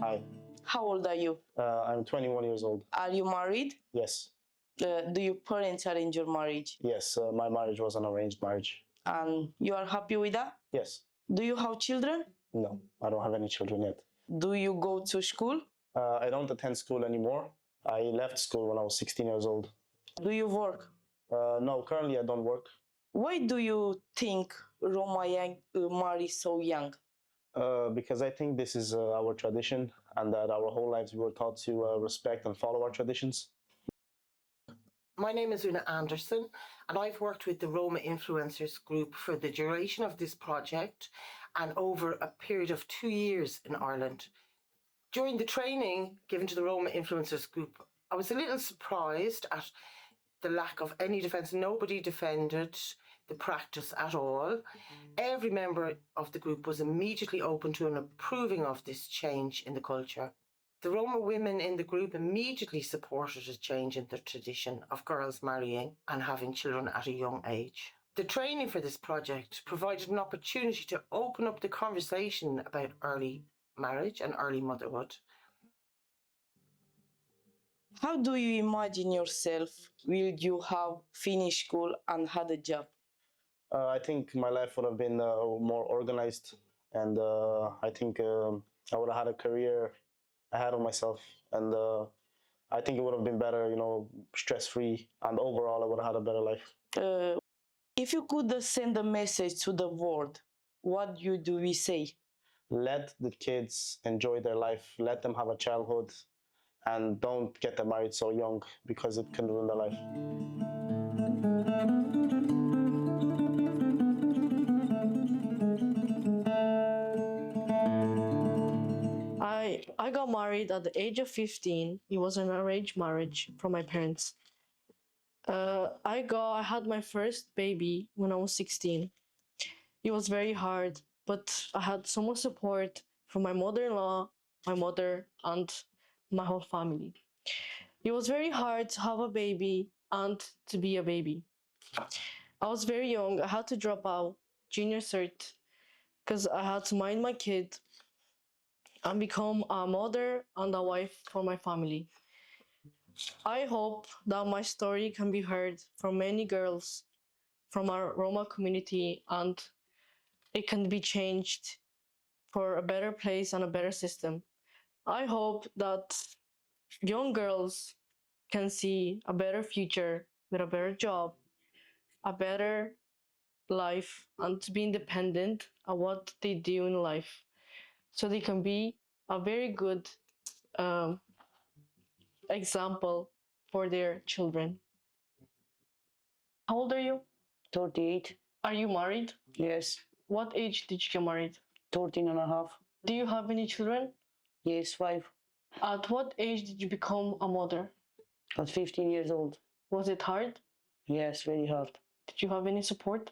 Hi, How old are you? I'm 21 years old. Are you married? Yes, Do your parents arrange your marriage? yes, my marriage was an arranged marriage. And you are happy with that? Yes, Do you have children? no, I don't have any children yet. Do you go to school? I don't attend school anymore. I left school when I was 16 years old. Do you work? No, currently I don't work Why do you think Roma marry so young? because I think this is our tradition and that our whole lives we were taught to respect and follow our traditions. My name is Una Anderson, and I've worked with the Roma Influencers Group for the duration of this project and over a period of 2 years in Ireland. During the training given to the Roma Influencers Group, I was a little surprised at the lack of any defence. Nobody defended the practice at all. Every member of the group was immediately open to and approving of this change in the culture. The Roma women in the group immediately supported a change in the tradition of girls marrying and having children at a young age. The training for this project provided an opportunity to open up the conversation about early marriage and early motherhood. How do you imagine yourself? Will you have finished school and had a job? I think my life would have been more organized, and I think I would have had a career ahead of myself, and I think it would have been better, you know, stress-free, and overall I would have had a better life. If you could send a message to the world, what do we say? Let the kids enjoy their life, let them have a childhood, and don't get them married so young because it can ruin their life. I got married at the age of 15. It was an arranged marriage from my parents. I had my first baby when I was 16. It was very hard, but I had so much support from my mother-in-law, my mother, and my whole family. It was very hard to have a baby and to be a baby. I was very young. I had to drop out junior cert because I had to mind my kid and become a mother and a wife for my family. I hope that my story can be heard from many girls from our Roma community and it can be changed for a better place and a better system. I hope that young girls can see a better future with a better job, a better life, and to be independent at what they do in life, so they can be a very good example for their children. How old are you? 38. Are you married? Yes. What age did you get married? 13 and a half. Do you have any children? Yes, 5. At what age did you become a mother? At 15 years old. Was it hard? Yes, very hard. Did you have any support?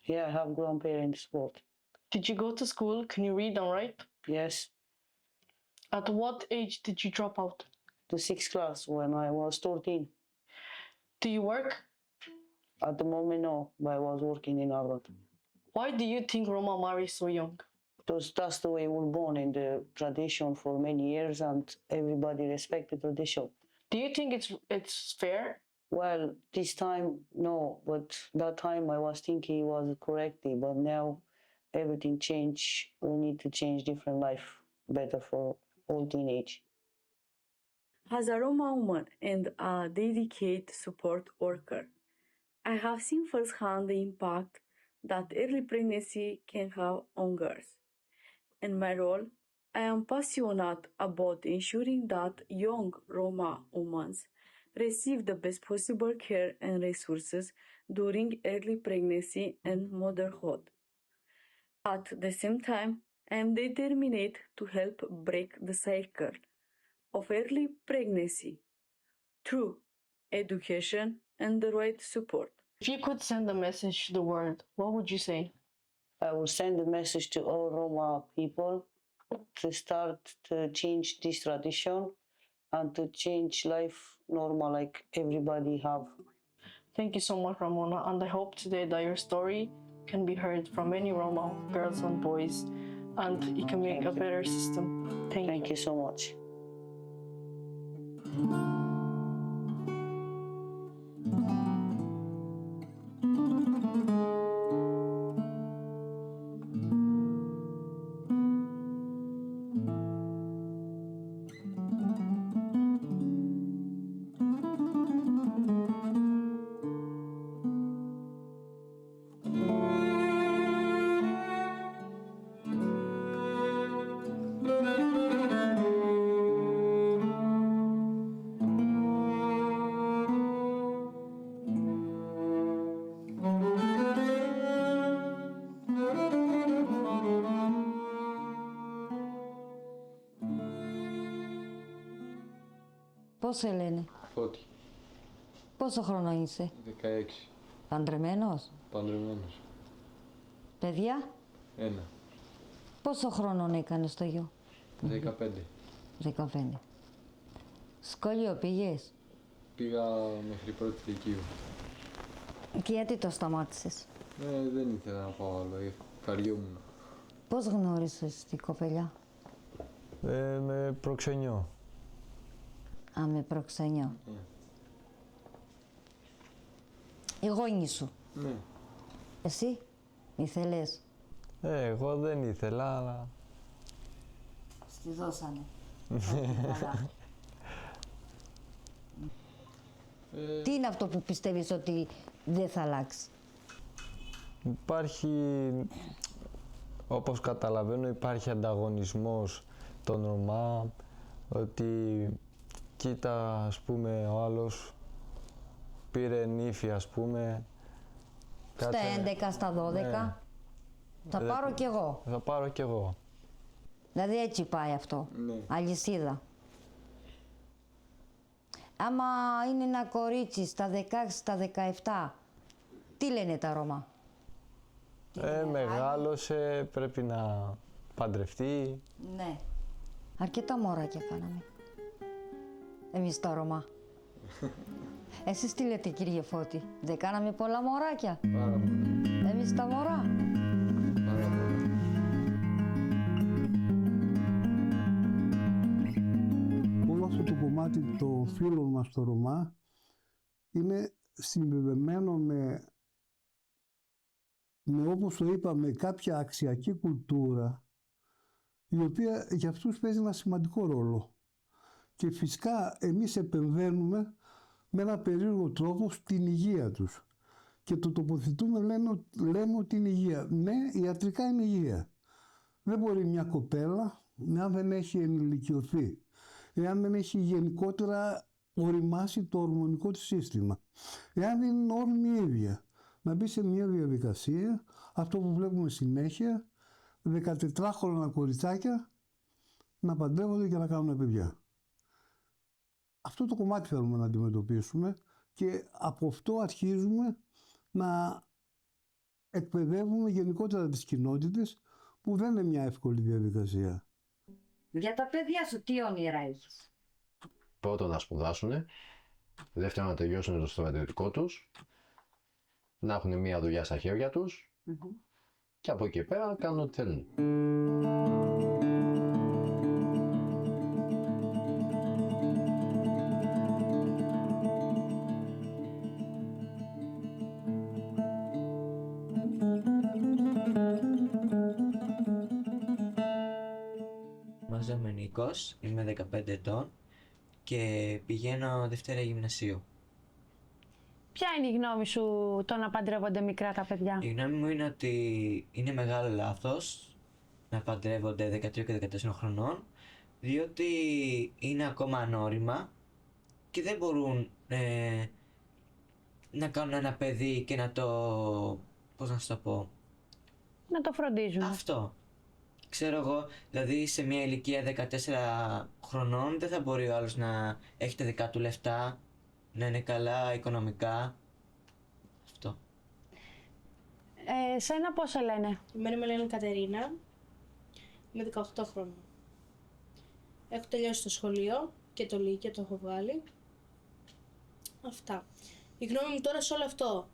Yeah, I have grandparents support. Did you go to school? Can you read and write? Yes. At what age did you drop out? The 6th class when I was 13. Do you work? At the moment, no, but I was working in Ireland. Why do you think Roma marry so young? Because that's the way we were born in the tradition for many years and everybody respect the tradition. Do you think it's fair? Well, this time, no, but that time I was thinking it was correctly, but now everything changed. We need to change different life, better for all teenage. As a Roma woman and a dedicated support worker, I have seen firsthand the impact that early pregnancy can have on girls. In my role, I am passionate about ensuring that young Roma women receive the best possible care and resources during early pregnancy and motherhood. At the same time, I am determined to help break the cycle of early pregnancy through education and the right support. If you could send a message to the world, what would you say? I will send a message to all Roma people to start to change this tradition and to change life normal like everybody have. Thank you so much, Ramona, and I hope today that your story can be heard from many Roma girls and boys and it can make a better system. Thank you so much. Πώς σε λένε? Φώτη. Πόσο χρόνο είσαι? 16. Παντρεμένος? Παντρεμένος. Παιδιά? 1. Πόσο χρόνο έκανες το γιο? 15. 15. Σχολείο πήγες? Πήγα μέχρι πρώτη λυκείου. Και γιατί το σταμάτησες? Δεν ήθελα να πάω άλλο, ευχαριόμουν. Πώς γνώρισες την κοπελιά? Με προξενιό. Α, με προξενιό. Οι γονείς σου? Ναι. Εσύ ήθελες? Εγώ δεν ήθελα, αλλά... Στη δώσανε. Τι είναι αυτό που πιστεύεις ότι δεν θα αλλάξει? Υπάρχει, όπως καταλαβαίνω, υπάρχει ανταγωνισμός των Ρωμά, ότι κοίτα, ας πούμε, ο άλλος πήρε νύφη, ας πούμε. Στα 11, στα 12. Ναι. Θα πάρω κι εγώ. Θα πάρω κι εγώ. Δηλαδή έτσι πάει αυτό. Ναι. Αλυσίδα. Άμα είναι ένα κορίτσι στα 16, στα 17, τι λένε τα Ρώμα? Μεγάλωσε, πρέπει να παντρευτεί. Ναι. Αρκετά μωράκια κάναμε. Εμείς τα Ρώμα. Εσείς τι λέτε, κύριε Φώτη? Δεν κάναμε πολλά μωράκια? Πάρα πολλά. Εμείς τα μωρά. Πάρα πολλά. Όλο αυτό το κομμάτι των φίλων μας στο Ρωμά είναι συνδεδεμένο με όπως το είπαμε, κάποια αξιακή κουλτούρα η οποία για αυτούς παίζει ένα σημαντικό ρόλο. Και φυσικά εμείς επεμβαίνουμε με ένα περίεργο τρόπο στην υγεία τους. Και το τοποθετούμε, λέμε ότι είναι υγεία. Ναι, ιατρικά είναι υγεία. Δεν μπορεί μια κοπέλα, αν δεν έχει ενηλικιωθεί, εάν δεν έχει γενικότερα οριμάσει το ορμονικό της σύστημα, εάν δεν είναι όρμη ίδια, να μπει σε μια διαδικασία, αυτό που βλέπουμε συνέχεια, 14χρονα κοριτσάκια να παντρεύονται και να κάνουν παιδιά. Αυτό το κομμάτι θέλουμε να αντιμετωπίσουμε και από αυτό αρχίζουμε να εκπαιδεύουμε γενικότερα τις κοινότητες, που δεν είναι μια εύκολη διαδικασία. Για τα παιδιά σου τι όνειρα έχεις? Πρώτον να σπουδάσουν, δεύτερον να τελειώσουν το στρατιωτικό τους, να έχουν μια δουλειά στα χέρια τους και από εκεί πέρα να κάνουν ό,τι θέλουν. Ονομάζομαι Νίκος, είμαι 15 ετών και πηγαίνω Δευτέρα γυμνασίου. Ποια είναι η γνώμη σου το να παντρεύονται μικρά τα παιδιά? Η γνώμη μου είναι ότι είναι μεγάλο λάθος να παντρεύονται 13 και 14 χρονών, διότι είναι ακόμα ανώριμα και δεν μπορούν να κάνουν ένα παιδί και να το... πώς να σου το πω... Να το φροντίζουν. Αυτό. Ξέρω εγώ, δηλαδή σε μια ηλικία 14 χρονών δεν θα μπορεί ο άλλος να έχει τα δικά του λεφτά, να είναι καλά οικονομικά. Αυτό. Σένα πώς σε λένε? Εμένα με λένε Κατερίνα. Είμαι 18 χρόνων. Έχω τελειώσει το σχολείο και το Λύκειο το έχω βγάλει. Αυτά. Η γνώμη μου τώρα σε όλο αυτό.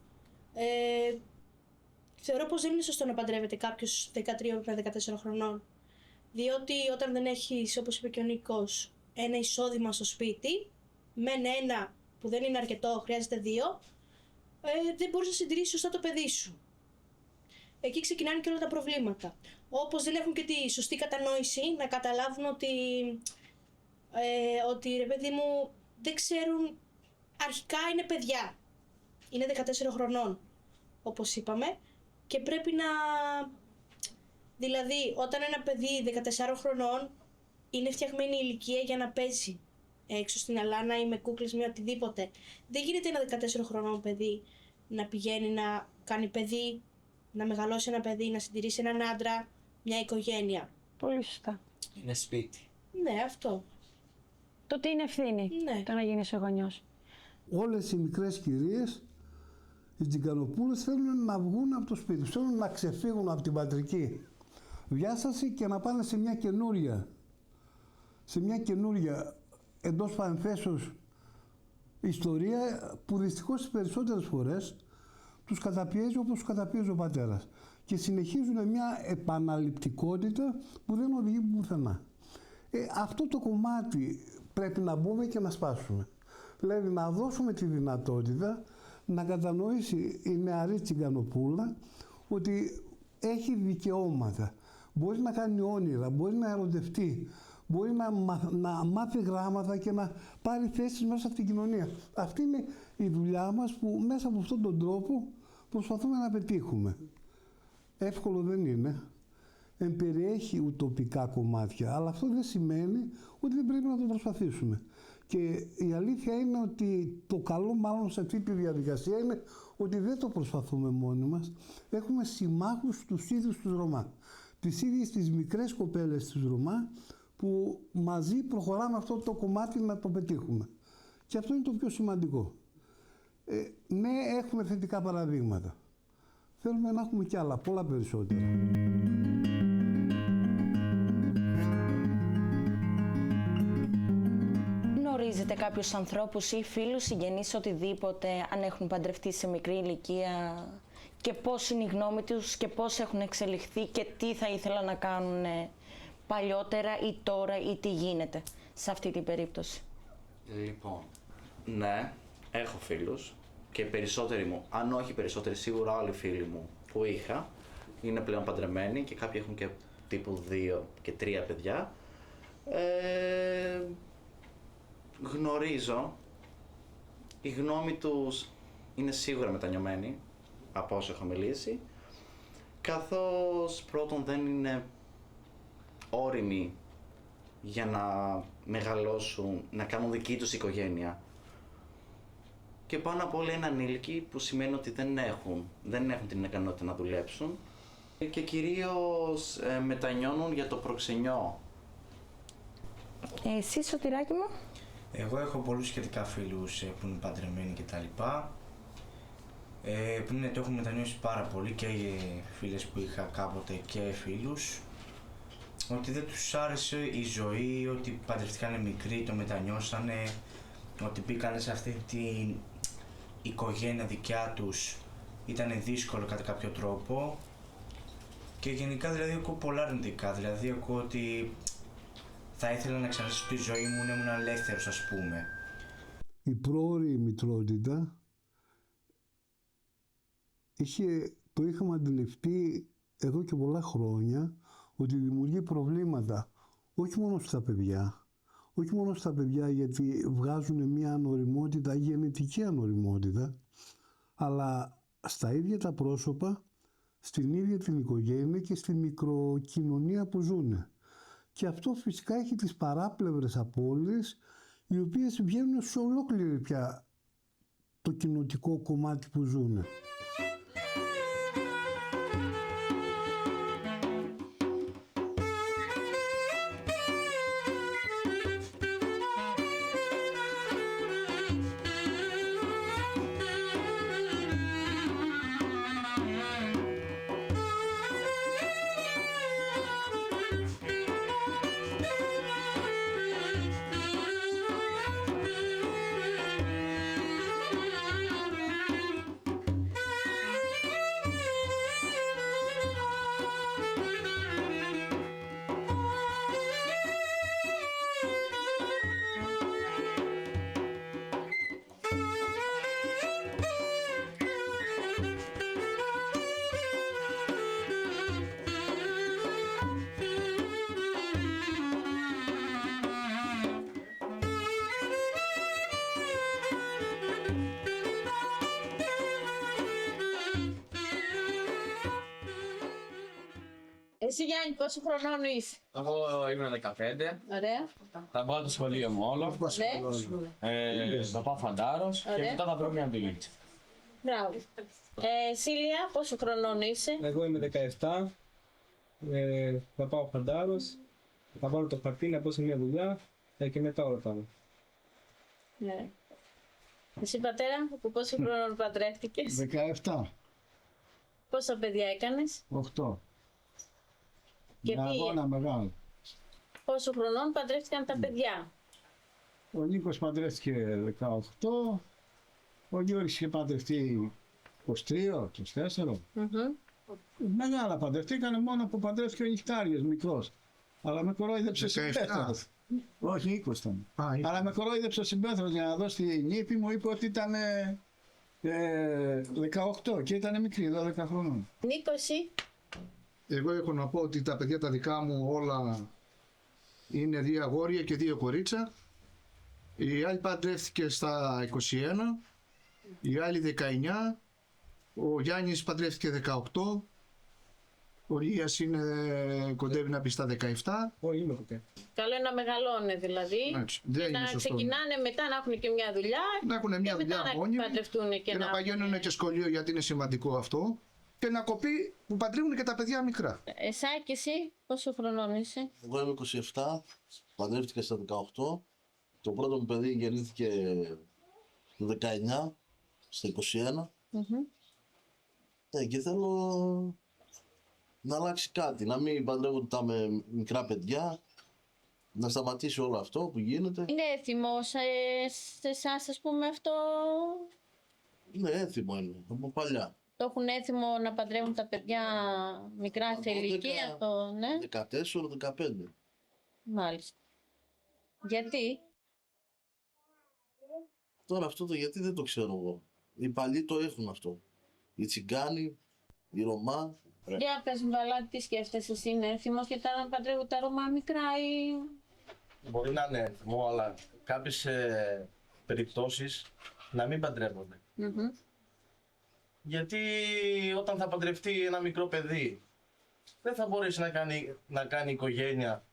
Θεωρώ πως δεν είναι σωστό να παντρεύεται κάποιος 13 με 14 χρονών. Διότι όταν δεν έχεις, όπως είπε και ο Νίκος, ένα εισόδημα στο σπίτι, μεν ένα που δεν είναι αρκετό, χρειάζεται δύο, δεν μπορείς να συντηρήσεις σωστά το παιδί σου. Εκεί ξεκινάνε και όλα τα προβλήματα. Όπως δεν έχουν και τη σωστή κατανόηση να καταλάβουν ότι ρε παιδί μου δεν ξέρουν, αρχικά είναι παιδιά. Είναι 14 χρονών, όπως είπαμε, και πρέπει να... Δηλαδή, όταν ένα παιδί 14 χρονών είναι φτιαγμένη ηλικία για να παίζει έξω στην αλάνα ή με κούκλες ή οτιδήποτε, δεν γίνεται ένα 14 χρονών παιδί να πηγαίνει να κάνει παιδί, να μεγαλώσει ένα παιδί, να συντηρήσει έναν άντρα, μια οικογένεια. Πολύ σωστά. Είναι σπίτι. Ναι, αυτό. τότε είναι ευθύνη το να γίνεις ο γονιός. Όλες οι μικρές κυρίες, οι τζιγκανοπούλες, θέλουν να βγουν από το σπίτι τους, θέλουν να ξεφύγουν από την πατρική διάσταση και να πάνε σε μια καινούρια εντός παρενθέσεως ιστορία που δυστυχώς τις περισσότερες φορές τους καταπιέζει όπως τους καταπιέζει ο πατέρας και συνεχίζουν μια επαναληπτικότητα που δεν οδηγεί πουθενά. Αυτό το κομμάτι πρέπει να μπούμε και να σπάσουμε. Δηλαδή να δώσουμε τη δυνατότητα να κατανοήσει η νεαρή τσιγκανοπούλα ότι έχει δικαιώματα. Μπορεί να κάνει όνειρα, μπορεί να ερωτευτεί, μπορεί να μάθει γράμματα και να πάρει θέσεις μέσα στην κοινωνία. Αυτή είναι η δουλειά μας που μέσα από αυτόν τον τρόπο προσπαθούμε να πετύχουμε. Εύκολο δεν είναι. Εμπεριέχει ουτοπικά κομμάτια, αλλά αυτό δεν σημαίνει ότι δεν πρέπει να το προσπαθήσουμε. Και η αλήθεια είναι ότι το καλό μάλλον σε αυτή τη διαδικασία είναι ότι δεν το προσπαθούμε μόνοι μας. Έχουμε συμμάχους τους ίδιους τους Ρωμά. Τις ίδιες τις μικρές κοπέλες τους Ρωμά που μαζί προχωράμε αυτό το κομμάτι να το πετύχουμε. Και αυτό είναι το πιο σημαντικό. Ναι, έχουμε θετικά παραδείγματα. Θέλουμε να έχουμε κι άλλα, πολλά περισσότερα. Γνωρίζετε κάποιους ανθρώπους ή φίλους, συγγενείς, οτιδήποτε, αν έχουν παντρευτεί σε μικρή ηλικία και πώς είναι η γνώμη τους και πώς έχουν εξελιχθεί και τι θα ήθελαν να κάνουν παλιότερα ή τώρα ή τι γίνεται σε αυτή την περίπτωση? Λοιπόν, ναι, έχω φίλους και περισσότεροι μου, αν όχι περισσότεροι, σίγουρα όλοι οι φίλοι μου που είχα είναι πλέον παντρεμένοι και κάποιοι έχουν και τύπου 2 και 3 παιδιά. Γνωρίζω, η γνώμη τους είναι σίγουρα μετανιωμένη από όσο έχω μιλήσει, καθώς πρώτον δεν είναι όριμοι για να μεγαλώσουν, να κάνουν δική τους οικογένεια και πάνω απ' όλα είναι ανήλικοι, που σημαίνει ότι δεν έχουν την ικανότητα να δουλέψουν και κυρίως μετανιώνουν για το προξενιό. Εσύ, Σωτηράκη μου? Εγώ έχω πολλούς σχετικά φίλους που είναι παντρεμένοι κτλ. Πριν το έχω μετανιώσει πάρα πολύ και φίλες που είχα κάποτε και φίλους, ότι δεν τους άρεσε η ζωή, ότι παντρευτήκανε μικροί, το μετανιώσανε, ότι μπήκανε σε αυτή την οικογένεια δικιά τους, ήταν δύσκολο κατά κάποιο τρόπο και γενικά δηλαδή ακούω πολλά αρνητικά, δηλαδή ακούω ότι θα ήθελα να ξαναζήσω τη ζωή μου, να ήμουν ελεύθερος, ας πούμε. Η πρόωρη μητρότητα το είχαμε αντιληφθεί εδώ και πολλά χρόνια ότι δημιουργεί προβλήματα όχι μόνο στα παιδιά γιατί βγάζουν μια ανοριμότητα, γενετική ανοριμότητα, αλλά στα ίδια τα πρόσωπα, στην ίδια την οικογένεια και στη μικροκοινωνία που ζουν. Και αυτό φυσικά έχει τις παράπλευρες απώλειες, οι οποίες βγαίνουν σε ολόκληρη πια το κοινοτικό κομμάτι που ζουν. Εσύ, Γιάννη, πόσο χρονών είσαι? Εγώ ήμουν 15. Ωραία. Θα πάω το σχολείο μου όλο. Ναι. Θα πάω φαντάρος και Ωραία. μετά θα βρω μια δουλειά. Μπράβο. Σίλια, πόσο χρονών είσαι? Εγώ είμαι 17. Θα πάω φαντάρος. Θα πάρω το χαρτί να πω σε μια δουλειά και μετά όλα πάμε. Ναι. Εσύ πατέρα, από πόσο χρόνο παντρεύτηκες? 17. Πόσα παιδιά έκανες? 8. Και Με αγώνα μεγάλο. πόσο χρονών παντρεύτηκαν τα παιδιά? Ο Νίκος παντρεύτηκε 18. Ο Γιώργης είχε παντρευτεί 23, 24. Μεγάλα παντρευτήκανε, μόνο που παντρεύτηκε ο Νυχτάριος, μικρός. Αλλά με κορόιδεψε συμπέθρος. Όχι, 20 ήταν. Αλλά με κορόιδεψε ο συμπέθρος για να δώσει τη νύφη, μου είπε ότι ήταν 18 και ήταν μικρή, 12 χρόνων. Νίκο, εσύ? Εγώ έχω να πω ότι τα παιδιά τα δικά μου όλα είναι 2 αγόρια και 2 κορίτσα. Η άλλη παντρεύτηκε στα 21, η άλλη 19, ο Γιάννης παντρεύτηκε 18, ο Λίας κοντεύει να μπει στα 17. Καλό είναι να μεγαλώνε δηλαδή. Έτσι, Και δεν να είναι σωστό. ξεκινάνε μετά να έχουν και μια δουλειά. Να έχουν μια δουλειά μετά μόνιμη να παντρευτούν και να παγαίνουν και σχολείο, γιατί είναι σημαντικό αυτό. Και να κοπεί που παντρεύουν και τα παιδιά μικρά. Εσάκη, εσύ πόσο χρονών είσαι? Εγώ είμαι 27, παντρεύτηκα στα 18. Το πρώτο μου παιδί γεννήθηκε το 19, στα 21. Και θέλω να αλλάξει κάτι, να μην παντρεύονται τα με μικρά παιδιά, να σταματήσει όλο αυτό που γίνεται. Είναι έθιμο σε εσάς, ας πούμε, αυτό? Είναι έθιμο, είναι από παλιά. Το έχουν έθιμο να παντρεύουν τα παιδιά μικρά σε ηλικία, ναι. 14-15. Μάλιστα. Γιατί? Τώρα αυτό το γιατί δεν το ξέρω εγώ. Οι παλιοί το έχουν αυτό. Οι Τσιγκάνοι, οι Ρωμά. Για πες μου, Βαλάτη, τι σκέφτεσαι εσύ, είναι έθιμος και τα παντρεύουν τα Ρωμά μικρά ή... Μπορεί να είναι έθιμο, αλλά κάποιες περιπτώσεις να μην παντρεύονται. Γιατί όταν θα παντρευτεί ένα μικρό παιδί, δεν θα μπορέσει να κάνει οικογένεια.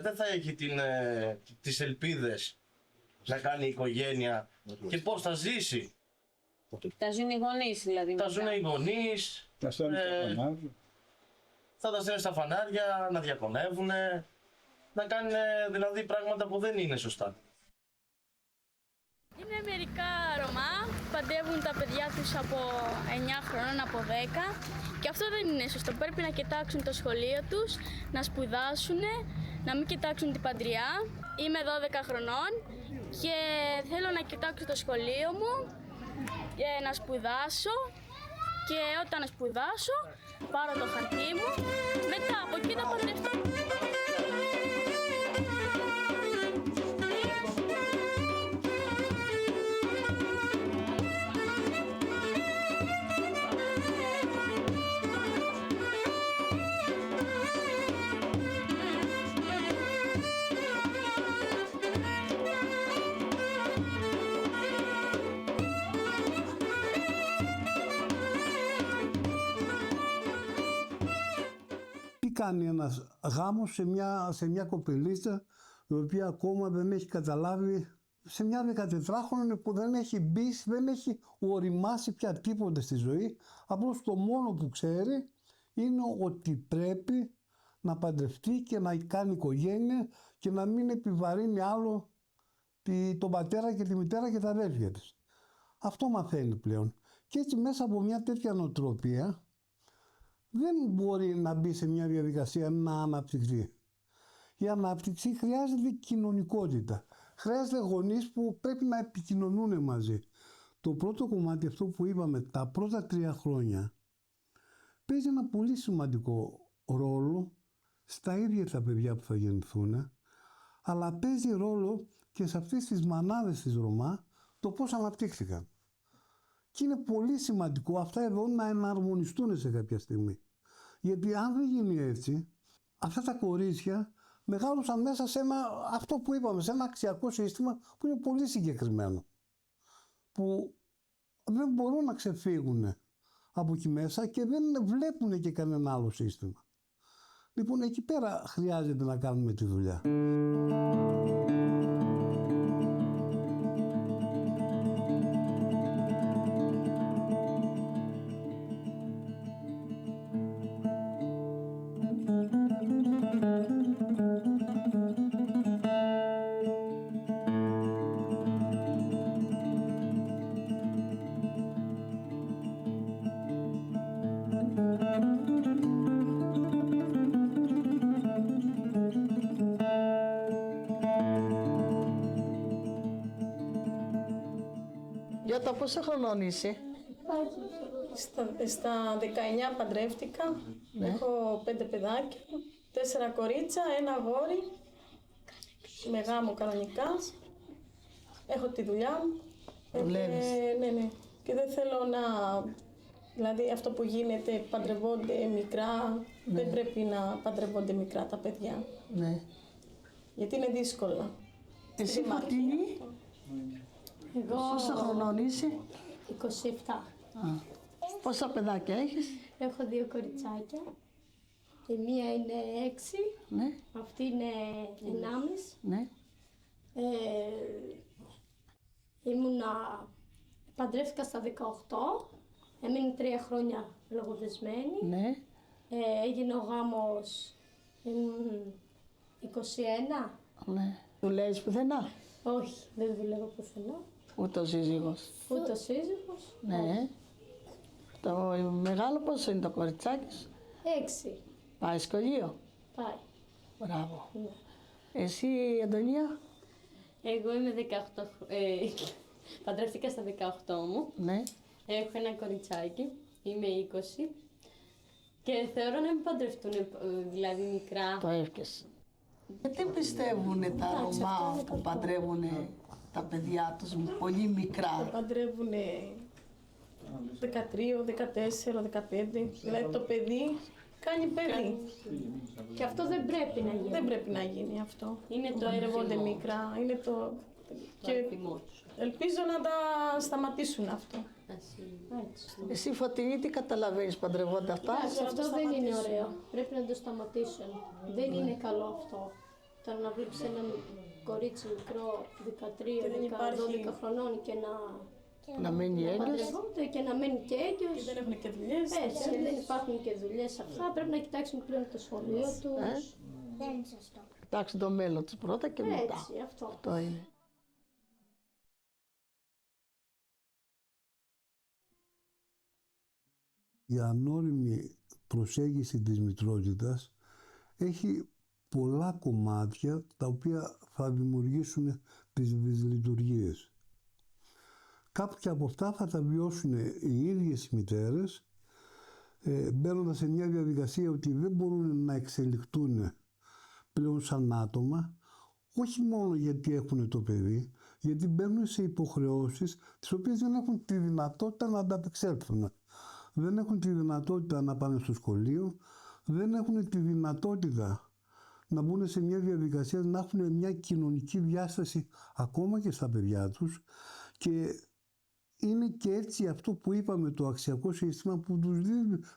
Δεν θα έχει τις ελπίδες να κάνει οικογένεια και πώς θα ζήσει. Τα ζουν οι γονείς δηλαδή. Τα ζουν οι γονείς, θα τα στέλνουν στα φανάρια, να διακονεύουν, να κάνουν δηλαδή πράγματα που δεν είναι σωστά. Είναι μερικά Ρωμά που παντρεύουν τα παιδιά τους από 9 χρονών, από 10 και αυτό δεν είναι σωστό. Πρέπει να κοιτάξουν το σχολείο τους, να σπουδάσουν, να μην κοιτάξουν την παντριά. Είμαι 12 χρονών και θέλω να κοιτάξω το σχολείο μου, να σπουδάσω και όταν σπουδάσω πάρω το χαρτί μου, μετά από εκεί θα παντρευτώ. Κάνει ένας γάμος σε μια κοπελίτσα η οποία ακόμα δεν έχει καταλάβει, σε μια 14χρονη που δεν έχει μπει, δεν έχει οριμάσει πια τίποτα στη ζωή. Απλώς το μόνο που ξέρει είναι ότι πρέπει να παντρευτεί και να κάνει οικογένεια και να μην επιβαρύνει άλλο τον πατέρα και τη μητέρα και τα αδέρφια της. Αυτό μαθαίνει πλέον. Και έτσι μέσα από μια τέτοια νοοτροπία δεν μπορεί να μπει σε μια διαδικασία να αναπτυχθεί. Η ανάπτυξη χρειάζεται κοινωνικότητα. Χρειάζεται γονείς που πρέπει να επικοινωνούν μαζί. Το πρώτο κομμάτι, αυτό που είπαμε, τα πρώτα 3 χρόνια, παίζει ένα πολύ σημαντικό ρόλο στα ίδια τα παιδιά που θα γεννηθούν, αλλά παίζει ρόλο και σε αυτές τις μανάδες της Ρωμά το πώς αναπτύχθηκαν. Και είναι πολύ σημαντικό αυτά εδώ να εναρμονιστούν σε κάποια στιγμή. Γιατί αν δεν γίνει έτσι, αυτά τα κορίτσια μεγάλωσαν μέσα σε αυτό που είπαμε, σε ένα αξιακό σύστημα που είναι πολύ συγκεκριμένο. Που δεν μπορούν να ξεφύγουν από εκεί μέσα και δεν βλέπουν και κανένα άλλο σύστημα. Λοιπόν, εκεί πέρα χρειάζεται να κάνουμε τη δουλειά. Γιώτα, πόσο χρονών είσαι? Στα 19 παντρεύτηκα. Έχω 5 παιδάκια, 4 κορίτσα, 1 αγόρι. Με γάμο κανονικά. Έχω τη δουλειά μου. Δουλεύεις. Ναι. Και δεν θέλω να... Δηλαδή αυτό που γίνεται, παντρευόνται μικρά, δεν πρέπει να παντρευόνται μικρά τα παιδιά. Ναι. Γιατί είναι δύσκολα. Εσύ Φωτεινή, πόσο χρονών είσαι? 27. Πόσα παιδάκια έχεις? Έχω 2 κοριτσάκια. Η μία είναι 6, Ναι. αυτή είναι 1,5. Ναι. Παντρεύτηκα στα 18, έμεινε 3 χρόνια λογοδεσμένη. Ναι. Έγινε ο γάμος 21. Ναι. Δουλεύεις πουθενά? Όχι, δεν δουλεύω πουθενά. Ούτε ο σύζυγος? Ούτε ο σύζυγος. Ναι. Το μεγάλο πόσο είναι το κοριτσάκι σου? 6. Πάει σχολείο? Πάει. Μπράβο. Ναι. Εσύ, Αντωνία? Εγώ είμαι 18. Παντρεύτηκα στα 18 μου. Ναι. Έχω ένα κοριτσάκι. Είμαι 20. Και θεωρώ να μην παντρευτούν δηλαδή μικρά. Το εύχεσαι. Γιατί πιστεύουν τα Ρωμά που παντρεύουν τα παιδιά τους πολύ μικρά? Παντρεύουν 13, 14, 15. Δηλαδή το παιδί κάνει παιδί. Και αυτό δεν πρέπει να γίνει. Δεν πρέπει να γίνει αυτό. Είναι το Παντρεύονται έμφυμο. μικρά. Είναι το... Και ελπίζω να τα σταματήσουν αυτό. Εσύ Φωτεινή, τι καταλαβαίνεις, παντρευόνται αυτά? Εντάξει, αυτό δεν είναι ωραίο. Πρέπει να το σταματήσουν. Δεν είναι καλό αυτό. Τώρα να βλέπεις ένα κορίτσι μικρό 13, 12 χρονών και να μένει έγκυος. Παντρευόνται και να μένει και έγκυος. Και δεν έχουν και δουλειές. Έτσι, δεν υπάρχουν και δουλειές αυτά. Πρέπει να κοιτάξουν πλέον το σχολείο τους. Δεν είναι σωστό. Κοιτάξουν το μέλλον τους πρώτα και μετά. Έτσι, αυτό. Αυτό είναι. Η ανώριμη προσέγγιση της μητρότητας έχει πολλά κομμάτια τα οποία θα δημιουργήσουν τις δυσλειτουργίες. Κάποια από αυτά θα τα βιώσουν οι ίδιες οι μητέρες, μπαίνοντας σε μια διαδικασία ότι δεν μπορούν να εξελιχθούν πλέον σαν άτομα, όχι μόνο γιατί έχουν το παιδί, γιατί μπαίνουν σε υποχρεώσεις τις οποίες δεν έχουν τη δυνατότητα να ανταπεξέλθουν. Δεν έχουν τη δυνατότητα να πάνε στο σχολείο, δεν έχουν τη δυνατότητα να μπουν σε μια διαδικασία, να έχουν μια κοινωνική διάσταση ακόμα και στα παιδιά τους, και είναι και έτσι αυτό που είπαμε, το αξιακό σύστημα που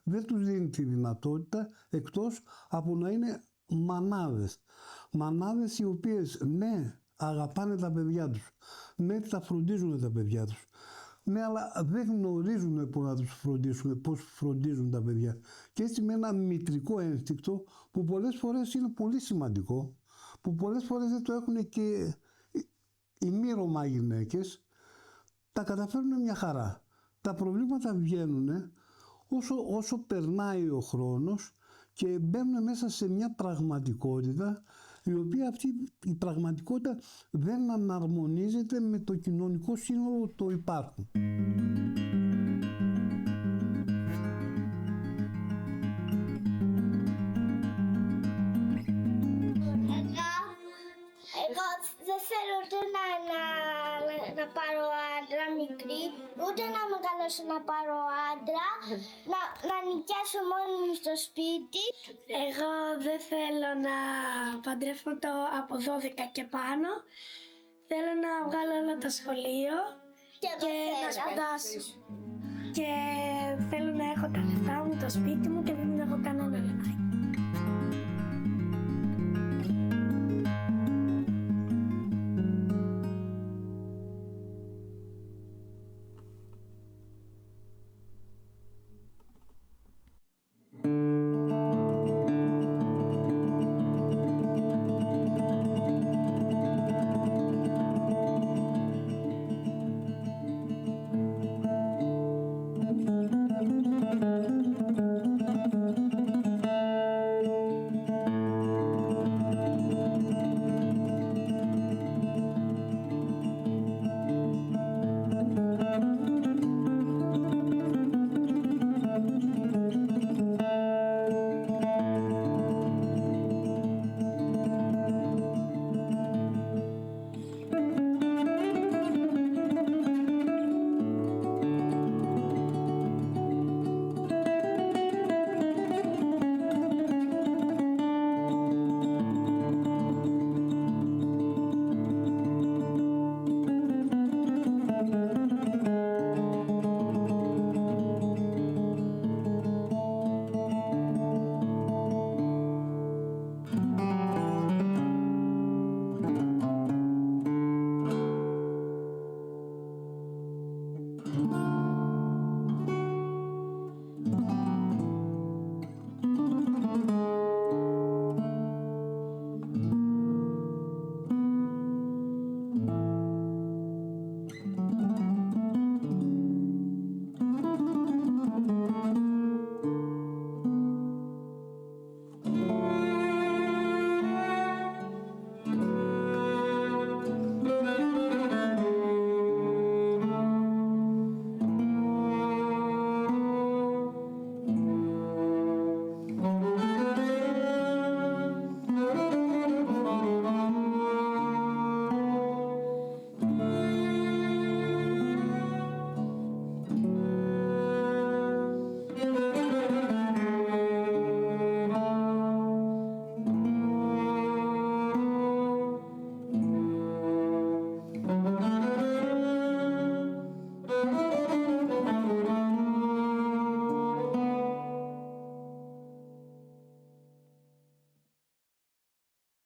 δεν τους δίνει τη δυνατότητα, εκτός από να είναι μανάδες. Μανάδες οι οποίες ναι αγαπάνε τα παιδιά τους, ναι τα φροντίζουν τα παιδιά τους, ναι, αλλά δεν γνωρίζουν πώς να τους φροντίσουν, πώς φροντίζουν τα παιδιά. Και έτσι με ένα μητρικό ένστικτο που πολλές φορές είναι πολύ σημαντικό, που πολλές φορές δεν το έχουν και οι μη Ρωμά γυναίκες, τα καταφέρνουν μια χαρά. Τα προβλήματα βγαίνουν όσο περνάει ο χρόνος και μπαίνουν μέσα σε μια πραγματικότητα η οποία αυτή η πραγματικότητα δεν αναρμονίζεται με το κοινωνικό σύνολο το υπάρχον. Εγώ δεν θέλω ούτε να πάρω άντρα μικρή, ούτε να μεγαλώσω να πάρω άντρα, να νοικιάσω μόνη μου στο σπίτι. Εγώ δεν θέλω να παντρεύω από 12 και πάνω. Θέλω να βγάλω όλο το σχολείο και να σπουδάσω. Και θέλω να έχω τα λεφτά μου, το σπίτι μου και δεν έχω κανένα λεφτά. Thank you.